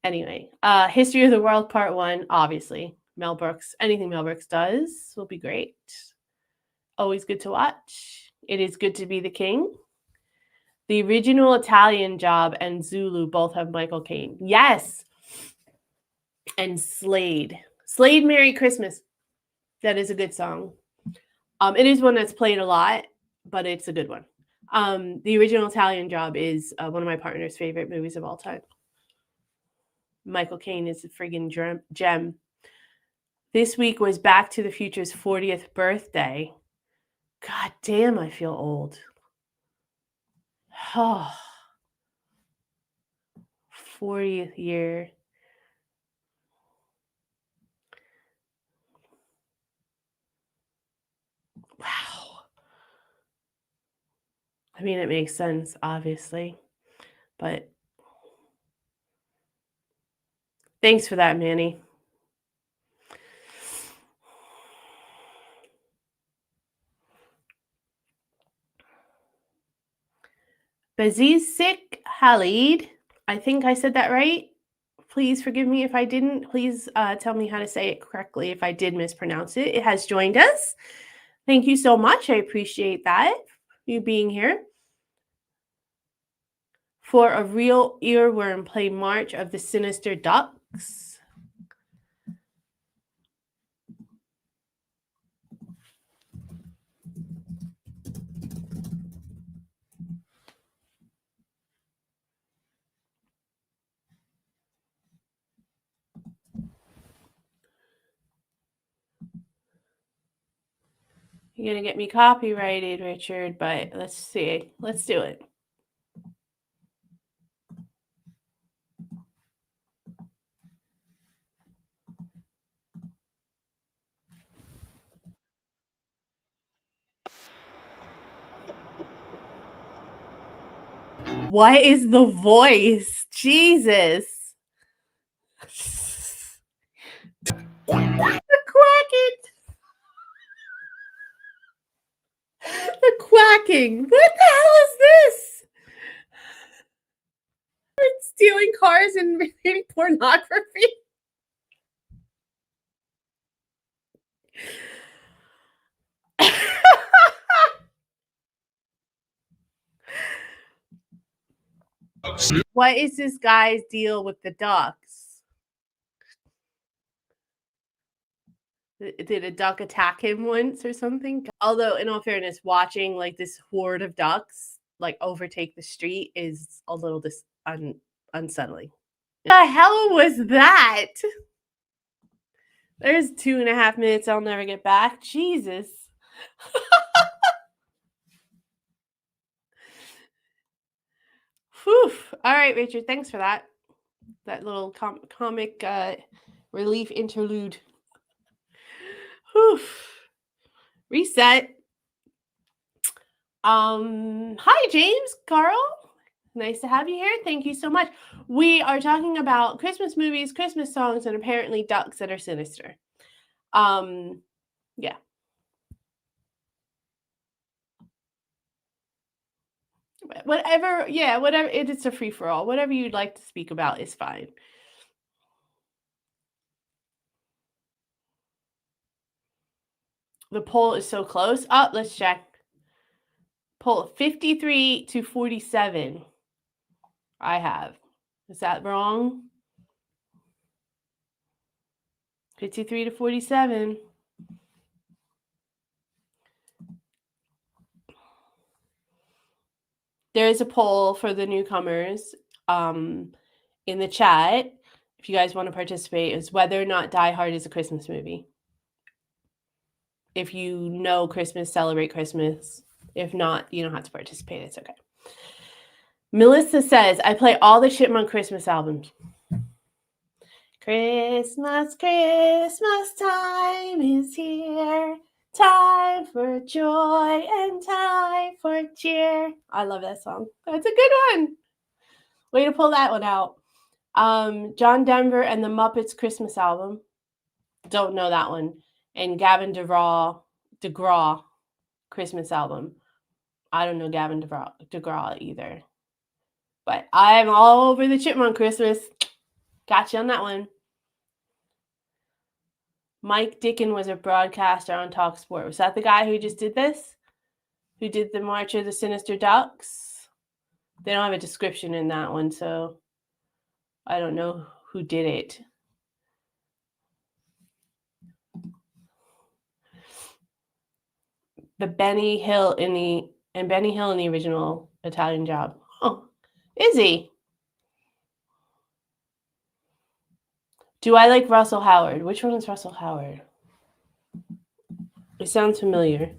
Anyway, History of the World Part 1, obviously. Mel Brooks, anything Mel Brooks does will be great. Always good to watch. It Is Good to Be the King. The Original Italian Job and Zulu both have Michael Caine. Yes. And Slade. Slade, Merry Christmas. That is a good song. It is one that's played a lot, but it's a good one. The Original Italian Job is one of my partner's favorite movies of all time. Michael Caine is a friggin' gem. This week was Back to the Future's 40th birthday. God damn, I feel old. Oh, 40th year. Wow. I mean, it makes sense, obviously, but thanks for that, Manny. Bazizik Halid. I think I said that right. Please forgive me if I didn't. Please tell me how to say it correctly if I did mispronounce it. It has joined us. Thank you so much. I appreciate that, you being here. For a Real Earworm, play March of the Sinister Ducks. You're going to get me copyrighted, Richard, but let's see. Let's do it. What is the voice? Jesus. The quacking. The quacking. What the hell is this? Stealing cars and reading pornography. What is this guy's deal with the ducks? Did a duck attack him once or something? Although, in all fairness, watching like this horde of ducks like overtake the street is a little unsettling. What the hell was that? There's 2.5 minutes I'll never get back. Jesus. Whew. All right, Richard. Thanks for that. That little comic relief interlude. Whew. Reset. Hi, James, Carl. Nice to have you here. Thank you so much. We are talking about Christmas movies, Christmas songs, and apparently ducks that are sinister. Yeah. Whatever, yeah, whatever. It's a free for all. Whatever you'd like to speak about is fine. The poll is so close. Oh, let's check. Poll 53 to 47. I have. Is that wrong? 53 to 47. There is a poll for the newcomers in the chat. If you guys want to participate, is whether or not Die Hard is a Christmas movie. If you know Christmas, celebrate Christmas. If not, you don't have to participate. It's okay. Melissa says, I play all the Chipmunk Christmas albums. Christmas, Christmas time is here. Time for joy and time for cheer. I love that song. That's a good one. Way to pull that one out. John Denver and the Muppets Christmas album. Don't know that one. And Gavin DeGraw Christmas album. I don't know Gavin DeGraw either. But I'm all over the Chipmunk Christmas. Got you on that one. Mike Dicken was a broadcaster on TalkSport. Was that the guy who just did this? Who did the March of the Sinister Ducks? They don't have a description in that one, so I don't know who did it. Benny Hill in the original Italian Job. Oh, is he? Do I like Russell Howard? Which one is Russell Howard? It sounds familiar.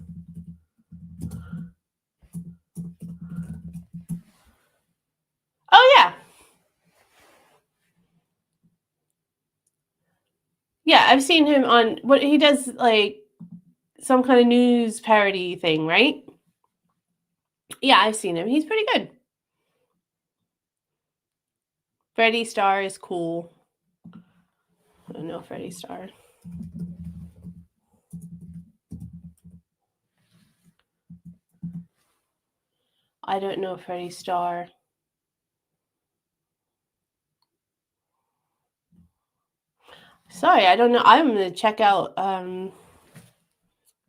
Oh, yeah. Yeah, I've seen him on what he does, like some kind of news parody thing, right? Yeah, I've seen him. He's pretty good. Freddie Starr is cool. I don't know Freddie Starr. I don't know Freddie Starr. Sorry, I don't know. I'm going to check out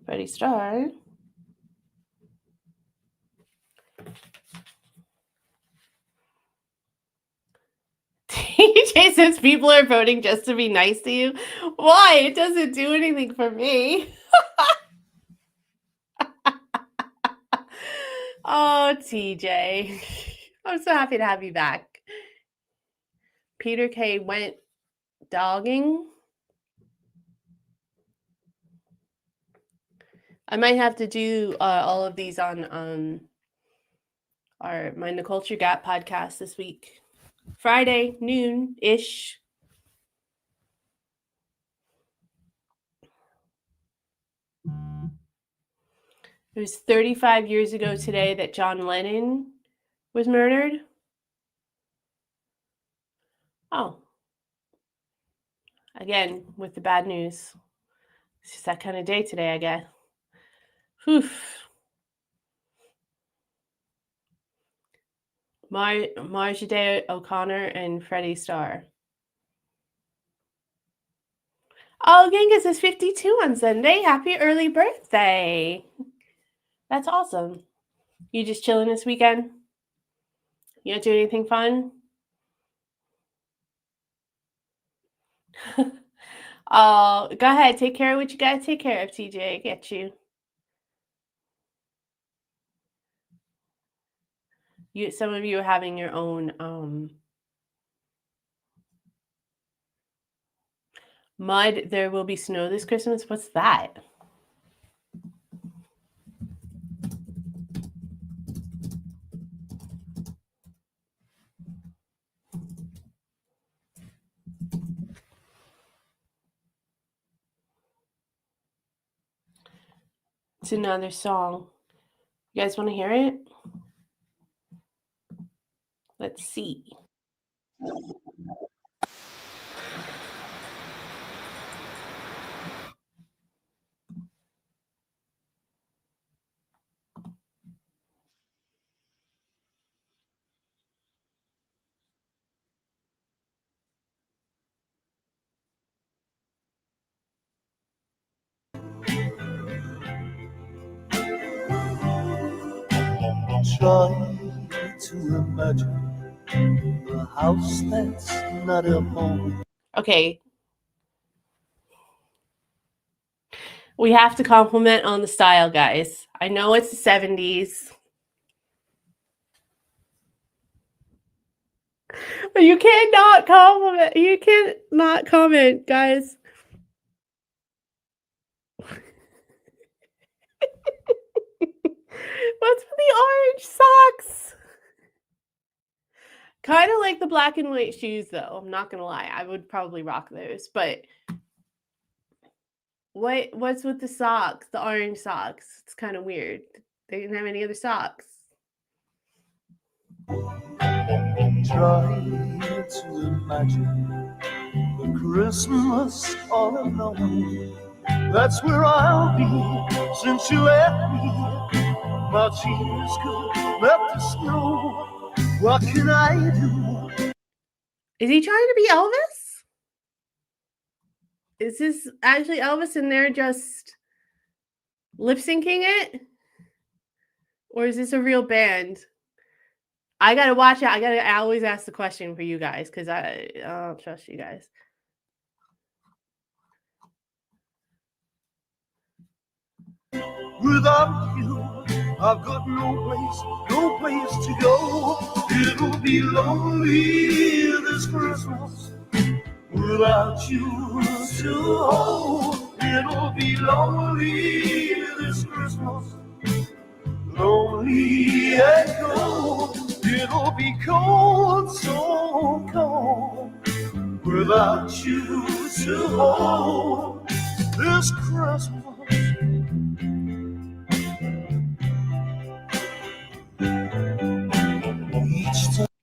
Freddie Starr. TJ says people are voting just to be nice to you. Why? It doesn't do anything for me. Oh, TJ. I'm so happy to have you back. Peter K went dogging. I might have to do all of these on our Mind the Culture Gap podcast this week. Friday, noon-ish. It was 35 years ago today that John Lennon was murdered. Oh. Again, with the bad news. It's just that kind of day today, I guess. Whew. Marjade O'Connor and Freddie Starr. Oh, Genghis is 52 on Sunday. Happy early birthday. That's awesome. You just chilling this weekend? You don't do anything fun? Oh, go ahead. Take care of what you got to take care of, TJ. I get you. Some of you are having your own mud. There will be snow this Christmas. What's that? It's another song. You guys want to hear it? Let's see. Try to imagine a house that's not a home. Okay. We have to compliment on the style, guys. I know it's the 70s. But you cannot compliment. You can't not comment, guys. What's with the orange socks? Kind of like the black and white shoes, though. I'm not gonna lie. I would probably rock those. But what's with the socks? The orange socks. It's kind of weird. They didn't have any other socks. Try to imagine the Christmas all alone. That's where I'll be since you left me. my tears could melt the snow. What can I do? Is he trying to be Elvis? Is this actually Elvis and they're just lip syncing it? Or is this a real band? I gotta watch it. I always ask the question for you guys because I don't trust you guys. Without you, I've got no place to go. It'll be lonely this Christmas without you to hold. It'll be lonely this Christmas, lonely and cold. It'll be cold, so cold, without you to hold this Christmas.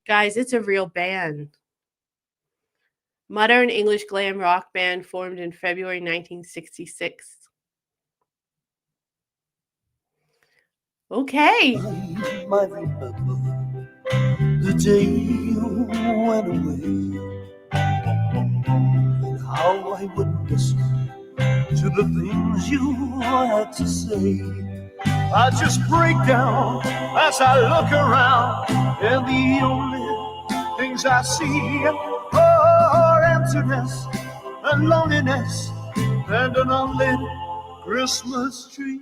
Guys, it's a real band. Modern English glam rock band formed in February 1966. Okay. I might remember the day you went away, and how I would listen to the things you had to say. I just break down as I look around, and the only things I see are emptiness and loneliness and an unlit Christmas tree.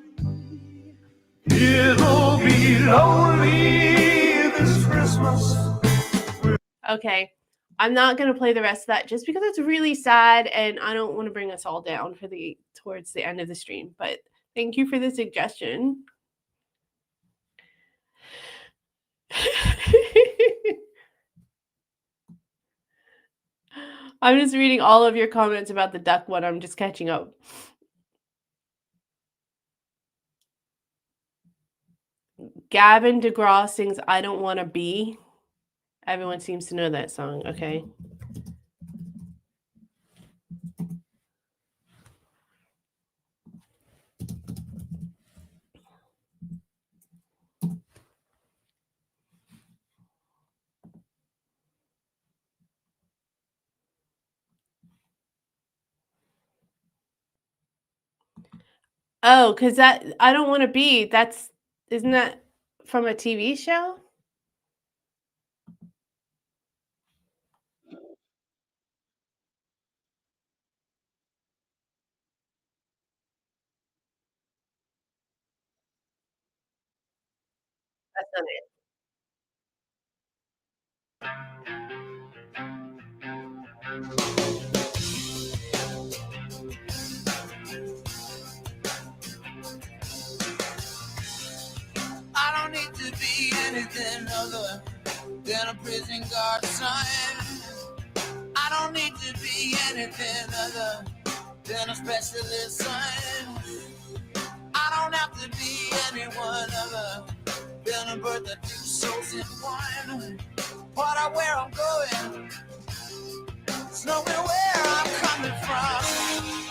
It'll be lonely this Christmas. Okay. I'm not going to play the rest of that just because it's really sad and I don't want to bring us all down for towards the end of the stream. But thank you for the suggestion. I'm just reading all of your comments about the duck one. I'm just catching up. Gavin DeGraw sings I Don't Want to Be. Everyone seems to know that song. Okay. Oh, because that I Don't Want to Be, isn't that from a TV show? That's not it. I don't need to be anything other than a prison guard son. I don't need to be anything other than a specialist son. I don't have to be anyone other than a birth of two souls in one. What I where I'm going, it's knowing where I'm coming from.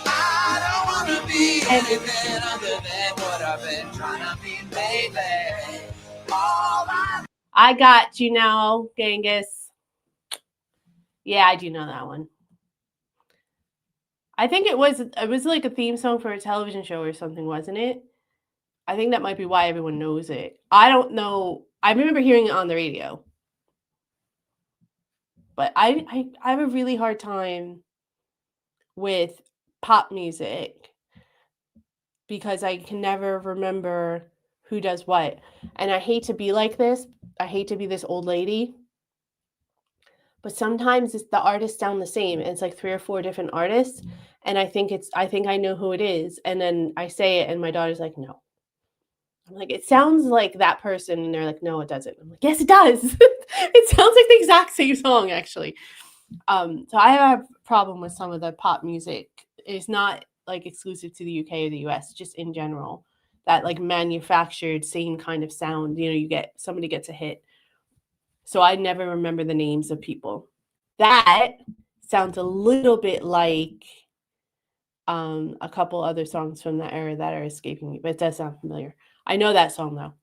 I don't want to be anything other than what I've been trying to be lately. I got you now, Genghis. Yeah, I do know that one. I think it was like a theme song for a television show or something, wasn't it? I think that might be why everyone knows it. I don't know. I remember hearing it on the radio. But I have a really hard time with pop music because I can never remember who does what. And I hate to be like this. I hate to be this old lady. But sometimes the artists sound the same. And it's like 3 or 4 different artists. And I think I know who it is. And then I say it and my daughter's like, no. I'm like, it sounds like that person. And they're like, no, it doesn't. I'm like, yes, it does. It sounds like the exact same song, actually. So I have a problem with some of the pop music. It's not like exclusive to the UK or the US, just in general. That like manufactured same kind of sound. You get somebody gets a hit. So I never remember the names of people. That sounds a little bit like a couple other songs from that era that are escaping me, but it does sound familiar. I know that song though.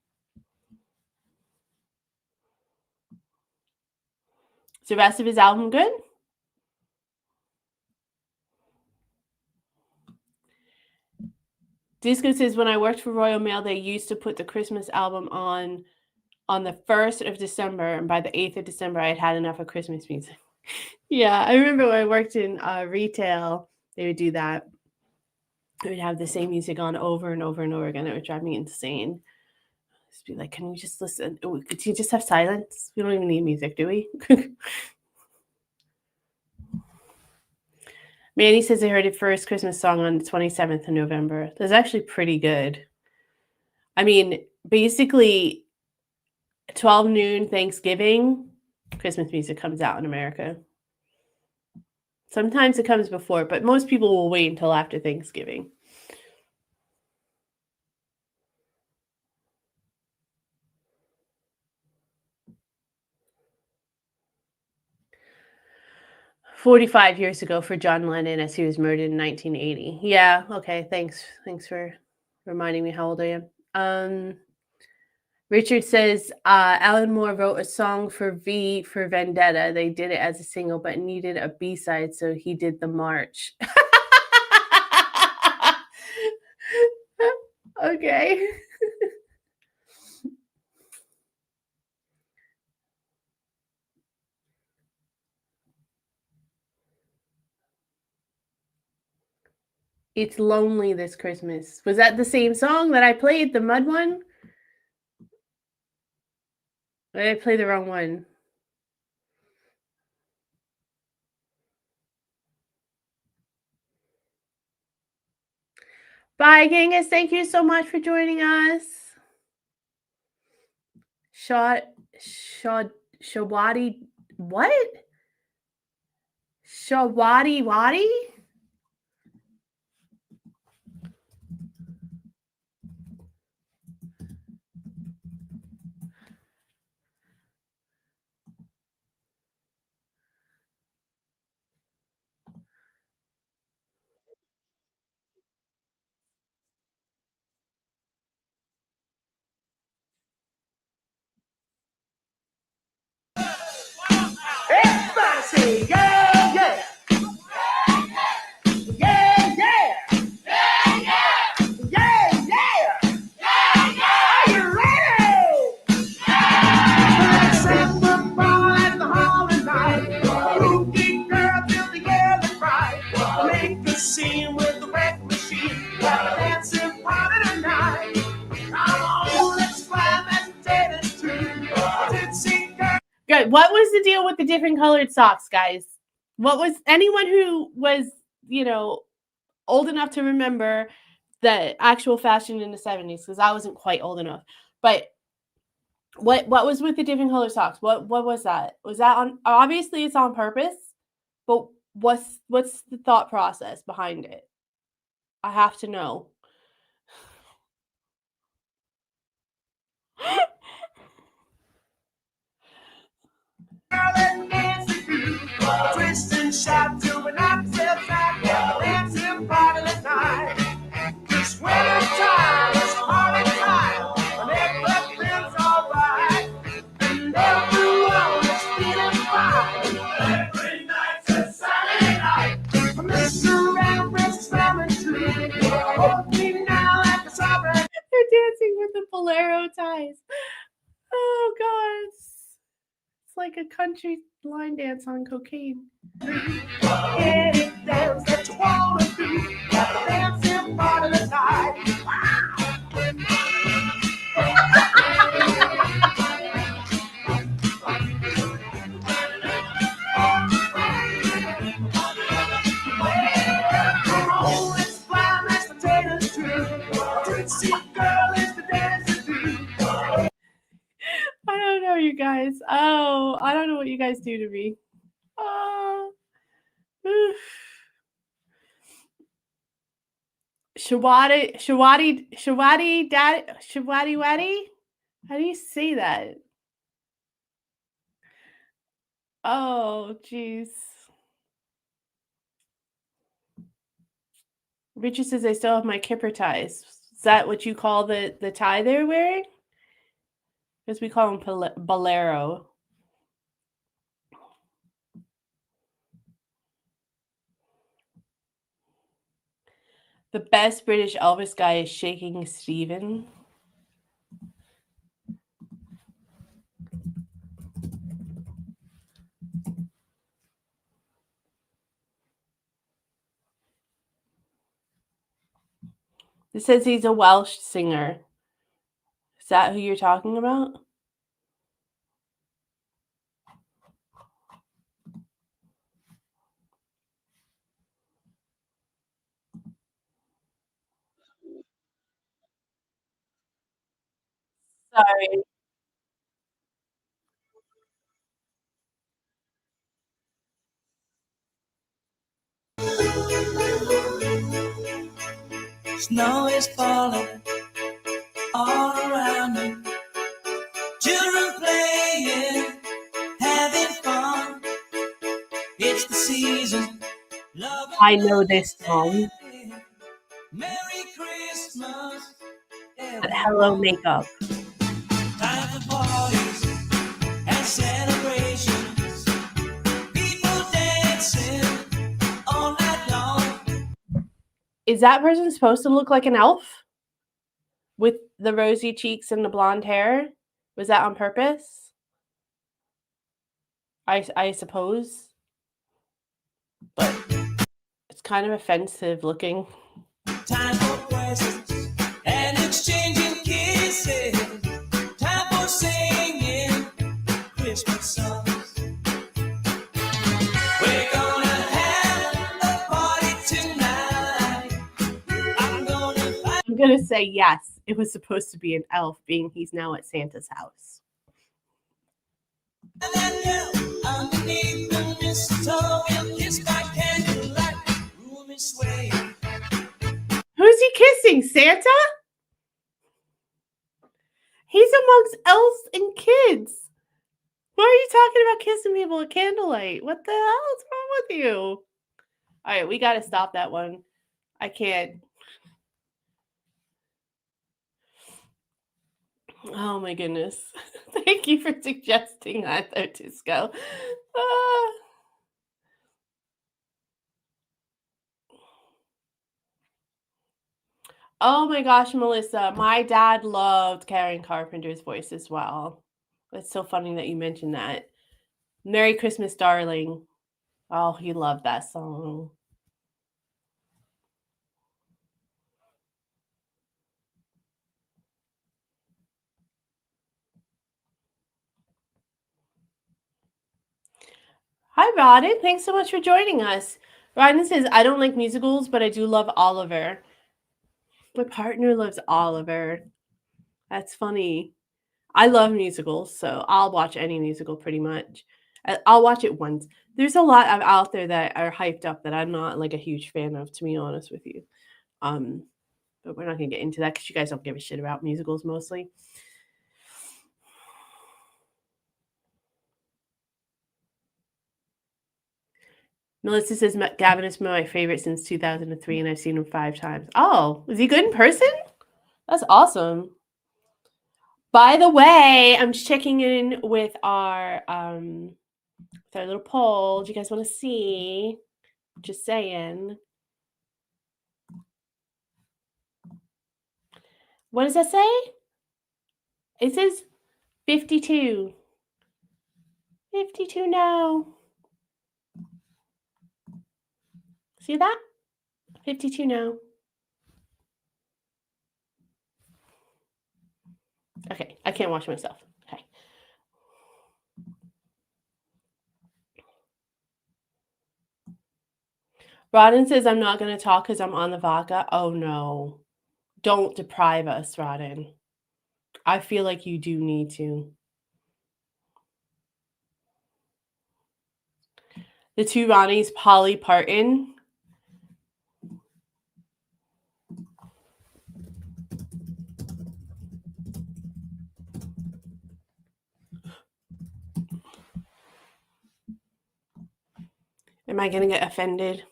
Is the rest of his album good? Disco says, when I worked for Royal Mail, they used to put the Christmas album on the 1st of December, and by the 8th of December, I had had enough of Christmas music. Yeah, I remember when I worked in retail, they would do that. They would have the same music on over and over and over again. It would drive me insane. Just be like, can we just listen? Could you just have silence? We don't even need music, do we? Manny says I heard his first Christmas song on the 27th of November. That's actually pretty good. I mean, basically, 12 noon Thanksgiving, Christmas music comes out in America. Sometimes it comes before, but most people will wait until after Thanksgiving. "45 years ago for John Lennon as he was murdered in 1980. Yeah, okay, thanks. Thanks for reminding me how old I am. Richard says, Alan Moore wrote a song for V for Vendetta. They did it as a single, but needed a B-side, so he did The March. Okay. It's lonely this Christmas. Was that the same song that I played, the mud one? Or did I play the wrong one? Bye, Genghis. Thank you so much for joining us. Showaddy, what? Showaddywaddy? Everybody say yeah, yeah. Yeah, yeah. Yeah, yeah. Are you ready? Let's set the ball at the hall tonight. Rookie girl till the yellow cry. Make a scene with the wet machine. Have a dancing party tonight. Come on, let's climb that potatoes tree. Tipsy girl. Good. What was the deal with the different colored socks, guys? What was anyone who was, old enough to remember the actual fashion in the 70s? Because I wasn't quite old enough. But what was with the different colored socks? What was that? Was that on? Obviously, it's on purpose. But what's the thought process behind it? I have to know. Twist and shout till we knock ourselves out. Yeah, dancing party tonight. This winter time is a party time. When everything's alright. And everyone is feeling fine. Every night's a Saturday night. Mr. and Mrs. Lemon Tree. Hold me now like a sovereign. They're dancing with the bolero ties. Oh, God. It's like a country line dance on cocaine. Any dance that you wanna do, got the dancing party tonight. Come on, let's fly, mashed potatoes too. Trixie girl is the dancer too. I don't know, you guys. Oh, I don't know what you guys do to me. Oh. Showaddywaddy? How do you say that? Oh, jeez. Richard says I still have my kipper ties. Is that what you call the tie they're wearing? Because we call them bolero. The best British Elvis guy is Shaking Stephen. It says he's a Welsh singer. Is that who you're talking about? Sorry. Snow is falling all around me. Children playing, having fun. It's the season. I know this song. Merry Christmas, But Hello everyone. Makeup. Time for parties and celebrations. People dancing all night long. Is that person supposed to look like an elf? With the rosy cheeks and the blonde hair? Was that on purpose? I suppose. But it's kind of offensive looking. Time for presents and exchanging kisses. Time for singing Christmas songs. We're gonna have a party tonight. I'm gonna say yes. It was supposed to be an elf, being he's now at Santa's house. underneath the mistletoe, we'll kiss by candlelight. Room is swaying. Who's he kissing? Santa? He's amongst elves and kids. Why are you talking about kissing people at candlelight? What the hell is wrong with you? All right, we got to stop that one. I can't. Oh my goodness. Thank you for suggesting that, though, Tisco. Oh my gosh, Melissa. My dad loved Karen Carpenter's voice as well. It's so funny that you mentioned that. Merry Christmas, Darling. Oh, he loved that song. Hi, Rodden. Thanks so much for joining us. Rodden says, I don't like musicals, but I do love Oliver. My partner loves Oliver. That's funny. I love musicals, so I'll watch any musical pretty much. I'll watch it once. There's a lot out there that are hyped up that I'm not like a huge fan of, to be honest with you. But we're not gonna get into that because you guys don't give a shit about musicals mostly. Melissa says Gavin is my favorite since 2003, and I've seen him 5 times. Oh, is he good in person? That's awesome. By the way, I'm just checking in with our little poll. Do you guys want to see? Just saying. What does that say? It says 52. 52 no. See that? 52 no. Okay, I can't watch myself. Okay. Rodden says I'm not going to talk because I'm on the vodka. Oh no. Don't deprive us, Rodden. I feel like you do need to. The 2 Ronnies, Polly Parton. Am I going to get offended?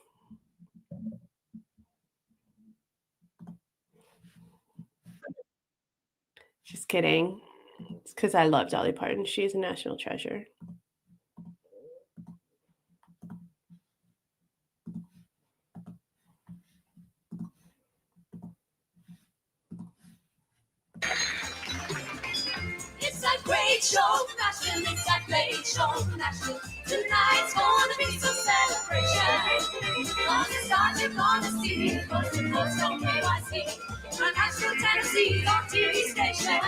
Just kidding. It's because I love Dolly Parton. She's a national treasure. great show for Nashville. It's that great show for Nashville. Tonight's gonna be some celebration. Gonna start, you're gonna see, coast to coast on KYC. On Nashville, Tennessee, on TV station.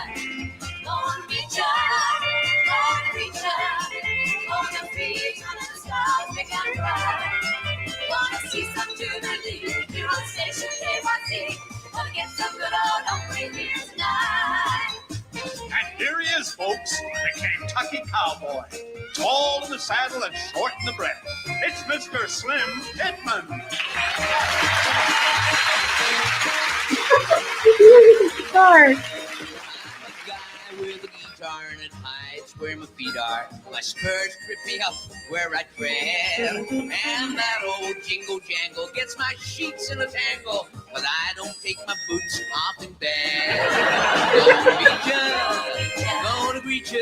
Gonna reach up, gonna reach up. Gonna reach under the stars, big and bright. Gonna see some jubilee here on station KYC. Gonna get some good old Opry here tonight. And here he is, folks, the Kentucky Cowboy. Tall in the saddle and short in the breath. It's Mr. Slim Pickman. Sorry. I'm a guy with a guitar and it hides where my feet are. My spurs grip me up where I tread. And that old jingle jangle gets my sheets in a tangle. But I don't take my boots off in bed. Gonna greet ya, gonna greet ya,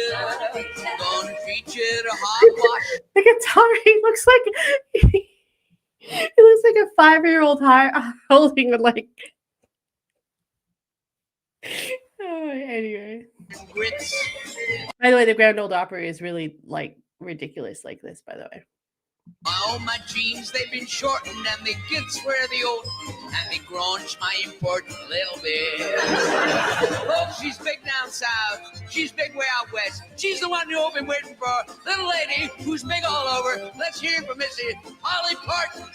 gonna treat you to hogwash. The guitar, he looks like a 5-year-old holding like. Anyway. Grits. By the way, the Grand Ole Opry is really like ridiculous like this, by the way. Oh, my jeans, they've been shortened and they get where they old and they grunge my important little bit. Oh, she's big down south. She's big way out west. She's the one you've been waiting for. Little lady who's big all over. Let's hear from Missy Polly Parton.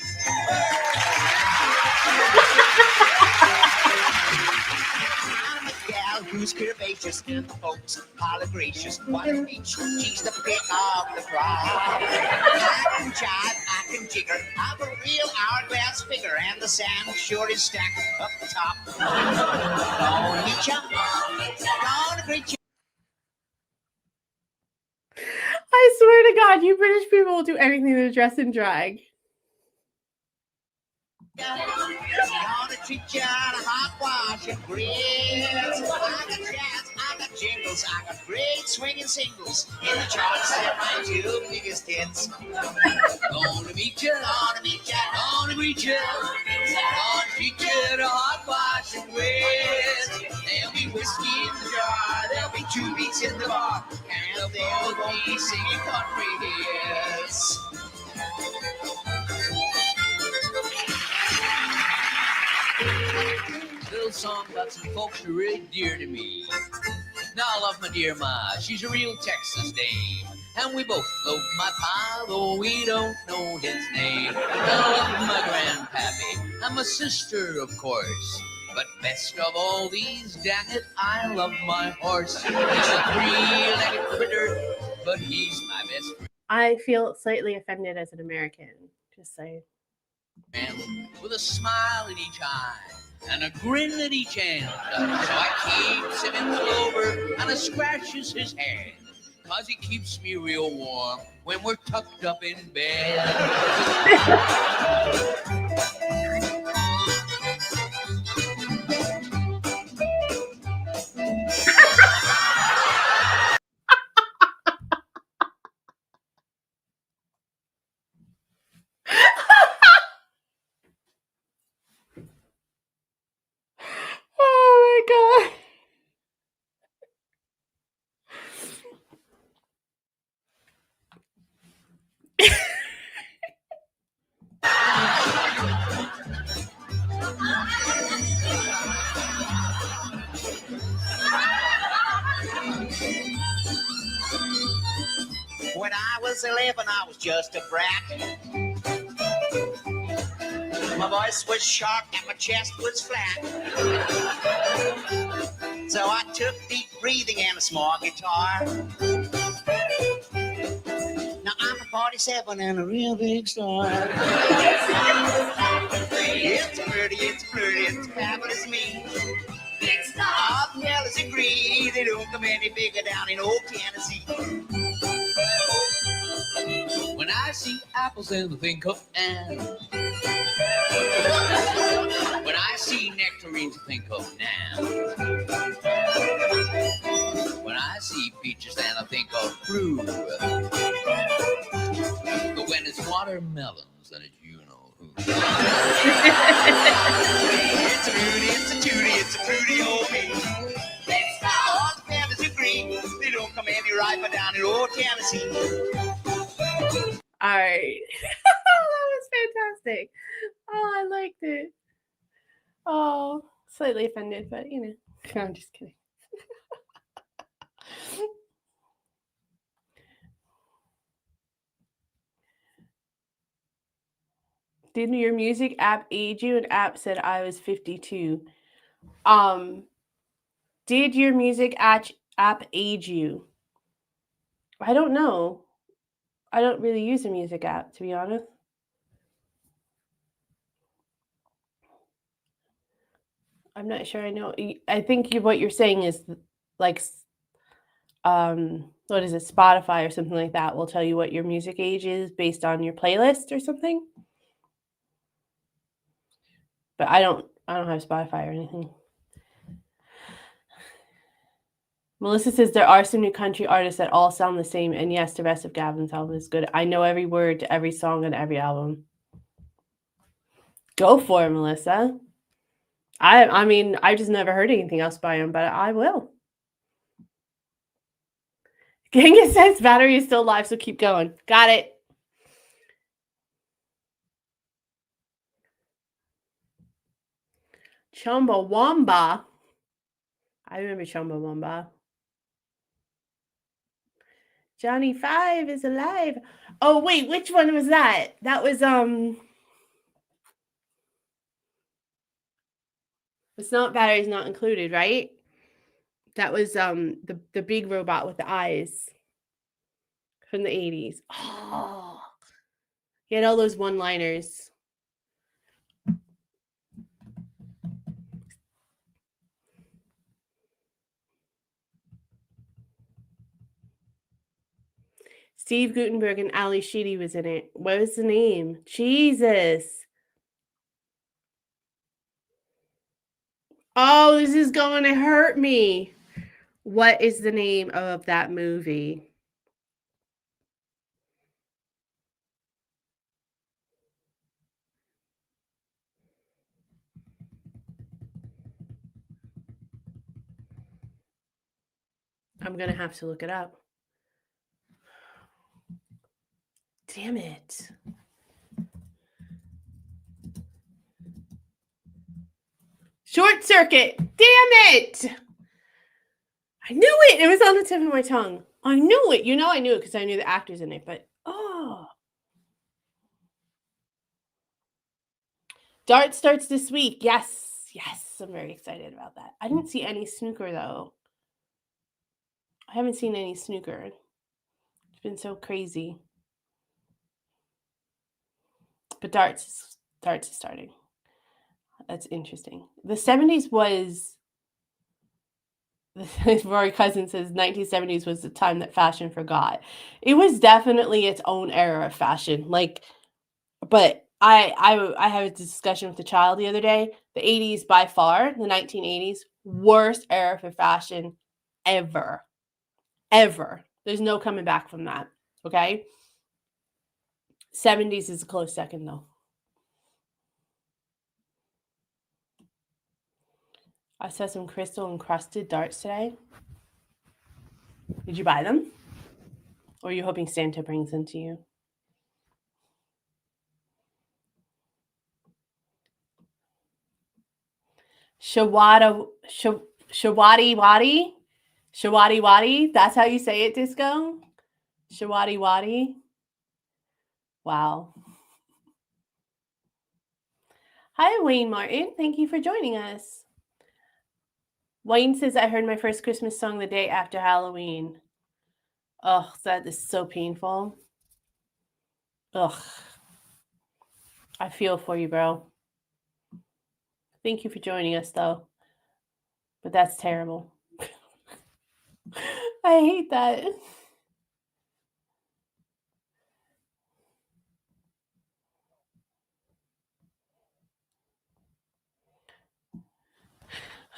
I'm a gal who's curvaceous and the folks Polly gracious. What a peach, she's the pick of the crowd. I can jive, I can jigger. I'm a real hourglass figure, and the sand sure is stacked up the top. Gonna meet ya, gonna greet ya. I swear to God, you British people will do anything to dress in drag. Gonna treat ya to hot wash and grits. I got jazz, I got jingles, I got great swinging singles. In the charts, they're my two biggest hits. Gonna meet ya, gonna meet ya, gonna greet ya. Gonna treat ya to hot wash and grits. There'll be whiskey in the jar, there'll be 2 beats in the bar, and they'll be singing country hits. Little song about some folks who are really dear to me. Now I love my dear Ma, she's a real Texas dame. And we both love my pa, though we don't know his name. I love my grandpappy and my sister, of course. But best of all these, dang it, I love my horse. He's a 3-legged critter, but he's my best friend. I feel slightly offended as an American. Just saying. With a smile in each eye and a grin at each end. So I keeps him in clover and I scratches his hand. Cause he keeps me real warm when we're tucked up in bed. Oh my God. When I was 11, I was just a brat. My voice was sharp and my chest was flat. So I took deep breathing and a small guitar. Now I'm a 47 and a real big star. It's pretty, it's flirty, it's fabulous me. Big star. All the fellas agree they don't come any bigger down in old Tennessee. When I see apples and I think of Anne. When I see nectarines, I think of Nan. When I see peaches, then I think of fruit. But when it's watermelons, then it's you know who. It's a fruity, it's a tooty, it's a fruity old me. All the fellas agree, they don't come any right your kerosene. All right. That was fantastic. Oh, I liked it. Oh, slightly offended, but you know, I'm just kidding. Did your music app age you? An app said I was 52. Did your music app age you? I don't know. I don't really use a music app, to be honest. I'm not sure I know. I think what you're saying is like, what is it, Spotify or something like that will tell you what your music age is based on your playlist or something. But I don't have Spotify or anything. Melissa says there are some new country artists that all sound the same, and yes, the rest of Gavin's album is good. I know every word to every song on every album. Go for it, Melissa. I mean, I just never heard anything else by him, but I will. Genghis says battery is still live, so keep going. Got it. Chumbawamba. I remember Chumbawamba. Johnny 5 is alive. Oh, wait, which one was that? That was, it's not batteries not included, right? That was, the big robot with the eyes from the 80s. Oh, he had all those one-liners. Steve Guttenberg and Ali Sheedy was in it. What was the name? Jesus. Oh, this is going to hurt me. What is the name of that movie? I'm going to have to look it up. Damn it. Short Circuit. Damn it. I knew it. It was on the tip of my tongue. I knew it. You know I knew it because I knew the actors in it, but oh. Dart starts this week. Yes. Yes. I'm very excited about that. I didn't see any snooker, though. I haven't seen any snooker. It's been so crazy. But darts is starting. That's interesting. The 70s was, Rory Cousin says 1970s was the time that fashion forgot. It was definitely its own era of fashion. Like, but I had a discussion with the child the other day. The 80s by far, the 1980s, worst era for fashion ever. Ever. There's no coming back from that. Okay? 70s is a close second though. I saw some crystal encrusted darts today. Did you buy them? Or are you hoping Santa brings them to you? Showaddywaddy? Showaddywaddy? That's how you say it, Disco? Showaddywaddy? Wow. Hi, Wayne Martin. Thank you for joining us. Wayne says, I heard my first Christmas song the day after Halloween. Ugh, that is so painful. Ugh. I feel for you, bro. Thank you for joining us, though. But that's terrible. I hate that.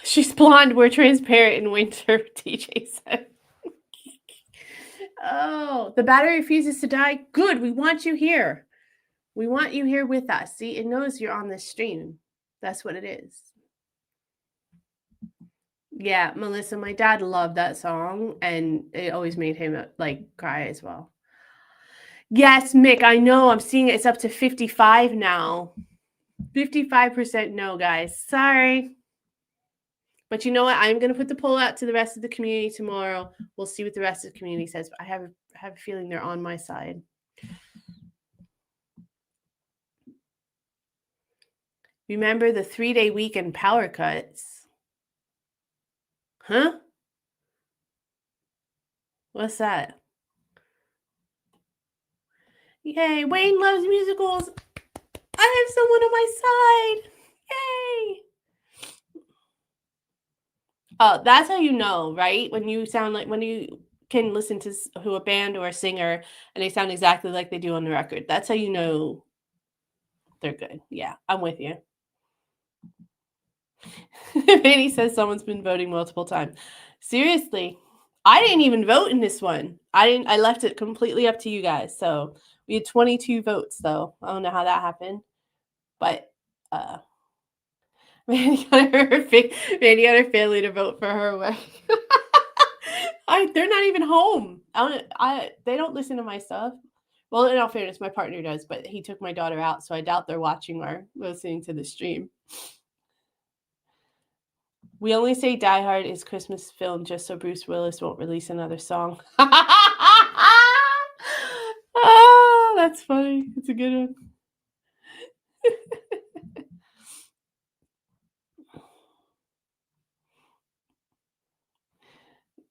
She's blonde. We're transparent in winter, TJ said. Oh, the battery refuses to die. Good. We want you here. We want you here with us. See, it knows you're on this stream. That's what it is. Yeah, Melissa, my dad loved that song, and it always made him like cry as well. Yes, Mick, I know. I'm seeing it's up to 55 now. 55% no, guys. Sorry. But you know what? I'm going to put the poll out to the rest of the community tomorrow. We'll see what the rest of the community says. But I have a feeling they're on my side. Remember the 3-day weekend power cuts? Huh? What's that? Yay, Wayne loves musicals. I have someone on my side. Yay. Oh, that's how you know, right? When you can listen to a band or a singer and they sound exactly like they do on the record. That's how you know they're good. Yeah, I'm with you. Manny says someone's been voting multiple times. Seriously, I didn't even vote in this one. I left it completely up to you guys. So we had 22 votes, though. I don't know how that happened, but Mandy got her family to vote for her away. They're not even home. They don't listen to my stuff. Well, in all fairness, my partner does, but he took my daughter out, so I doubt they're watching or listening to the stream. We only say Die Hard is Christmas film just so Bruce Willis won't release another song. Oh, that's funny. It's a good one.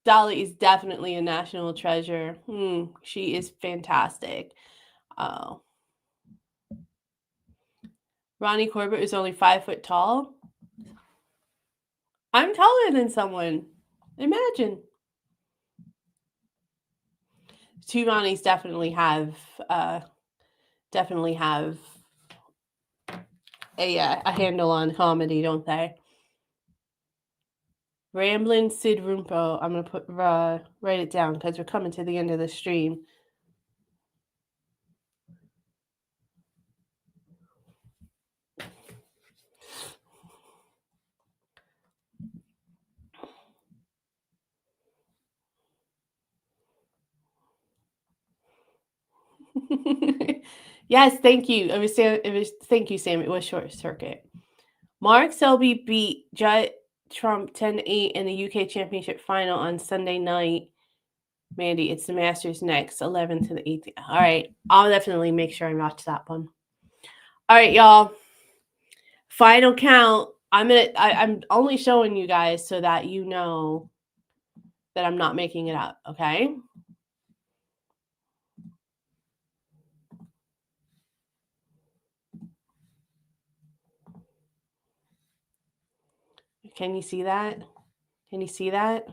Dolly is definitely a national treasure. She is fantastic. Oh. Ronnie Corbett is only 5 foot tall. I'm taller than someone. Imagine. Two Ronnies definitely have a handle on comedy, don't they? Ramblin' Sid Rumpo. I'm gonna write it down because we're coming to the end of the stream. Yes, thank you. Thank you, Sam. It was short circuit. Mark Selby beat Judd Trump 10-8 in the UK Championship final on Sunday night. Mandy, it's the Masters next, 11 to the 18th. All right, I'll definitely make sure I watch that one. All right, y'all. Final count. I'm only showing you guys so that you know that I'm not making it up, okay? Can you see that? Can you see that?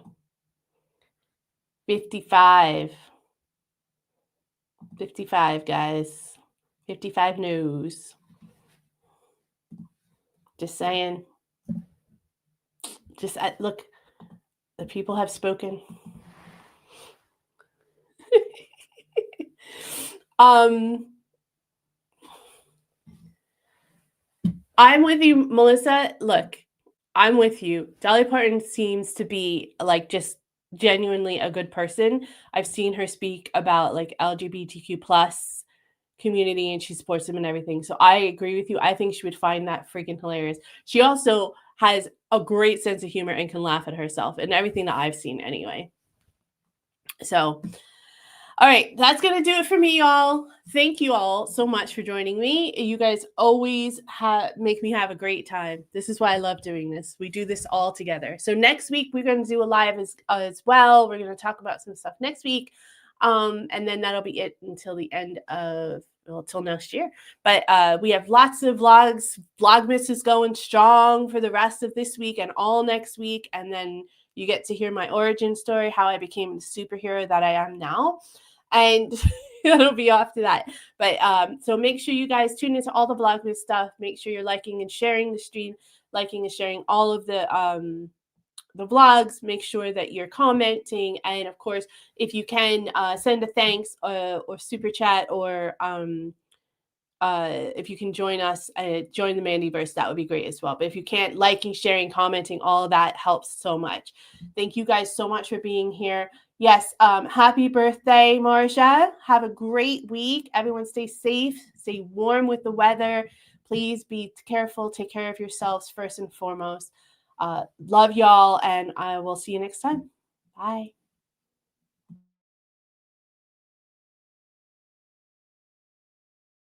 55. 55, guys. 55 no's. Just saying. Just look, the people have spoken. I'm with you, Melissa. Look, I'm with you. Dolly Parton seems to be like just genuinely a good person. I've seen her speak about like LGBTQ plus community and she supports them and everything. So I agree with you. I think she would find that freaking hilarious. She also has a great sense of humor and can laugh at herself and everything that I've seen anyway. So, all right, that's going to do it for me, y'all. Thank you all so much for joining me. You guys always make me have a great time. This is why I love doing this. We do this all together. So next week, we're going to do a live as well. We're going to talk about some stuff next week. And then that'll be it until the end of, till next year. But we have lots of vlogs. Vlogmas is going strong for the rest of this week and all next week. And then you get to hear my origin story, how I became the superhero that I am now. And it'll be off to that. But so make sure you guys tune into all the Vlogmas stuff. Make sure you're liking and sharing the stream, liking and sharing all of the vlogs. Make sure that you're commenting. And of course, if you can send a thanks or super chat or if you can join us, join the Mandyverse, that would be great as well. But if you can't, liking, sharing, commenting, all of that helps so much. Thank you guys so much for being here. Yes, happy birthday, Marcia. Have a great week. Everyone stay safe, stay warm with the weather. Please be careful. Take care of yourselves first and foremost. Love y'all, and I will see you next time. Bye.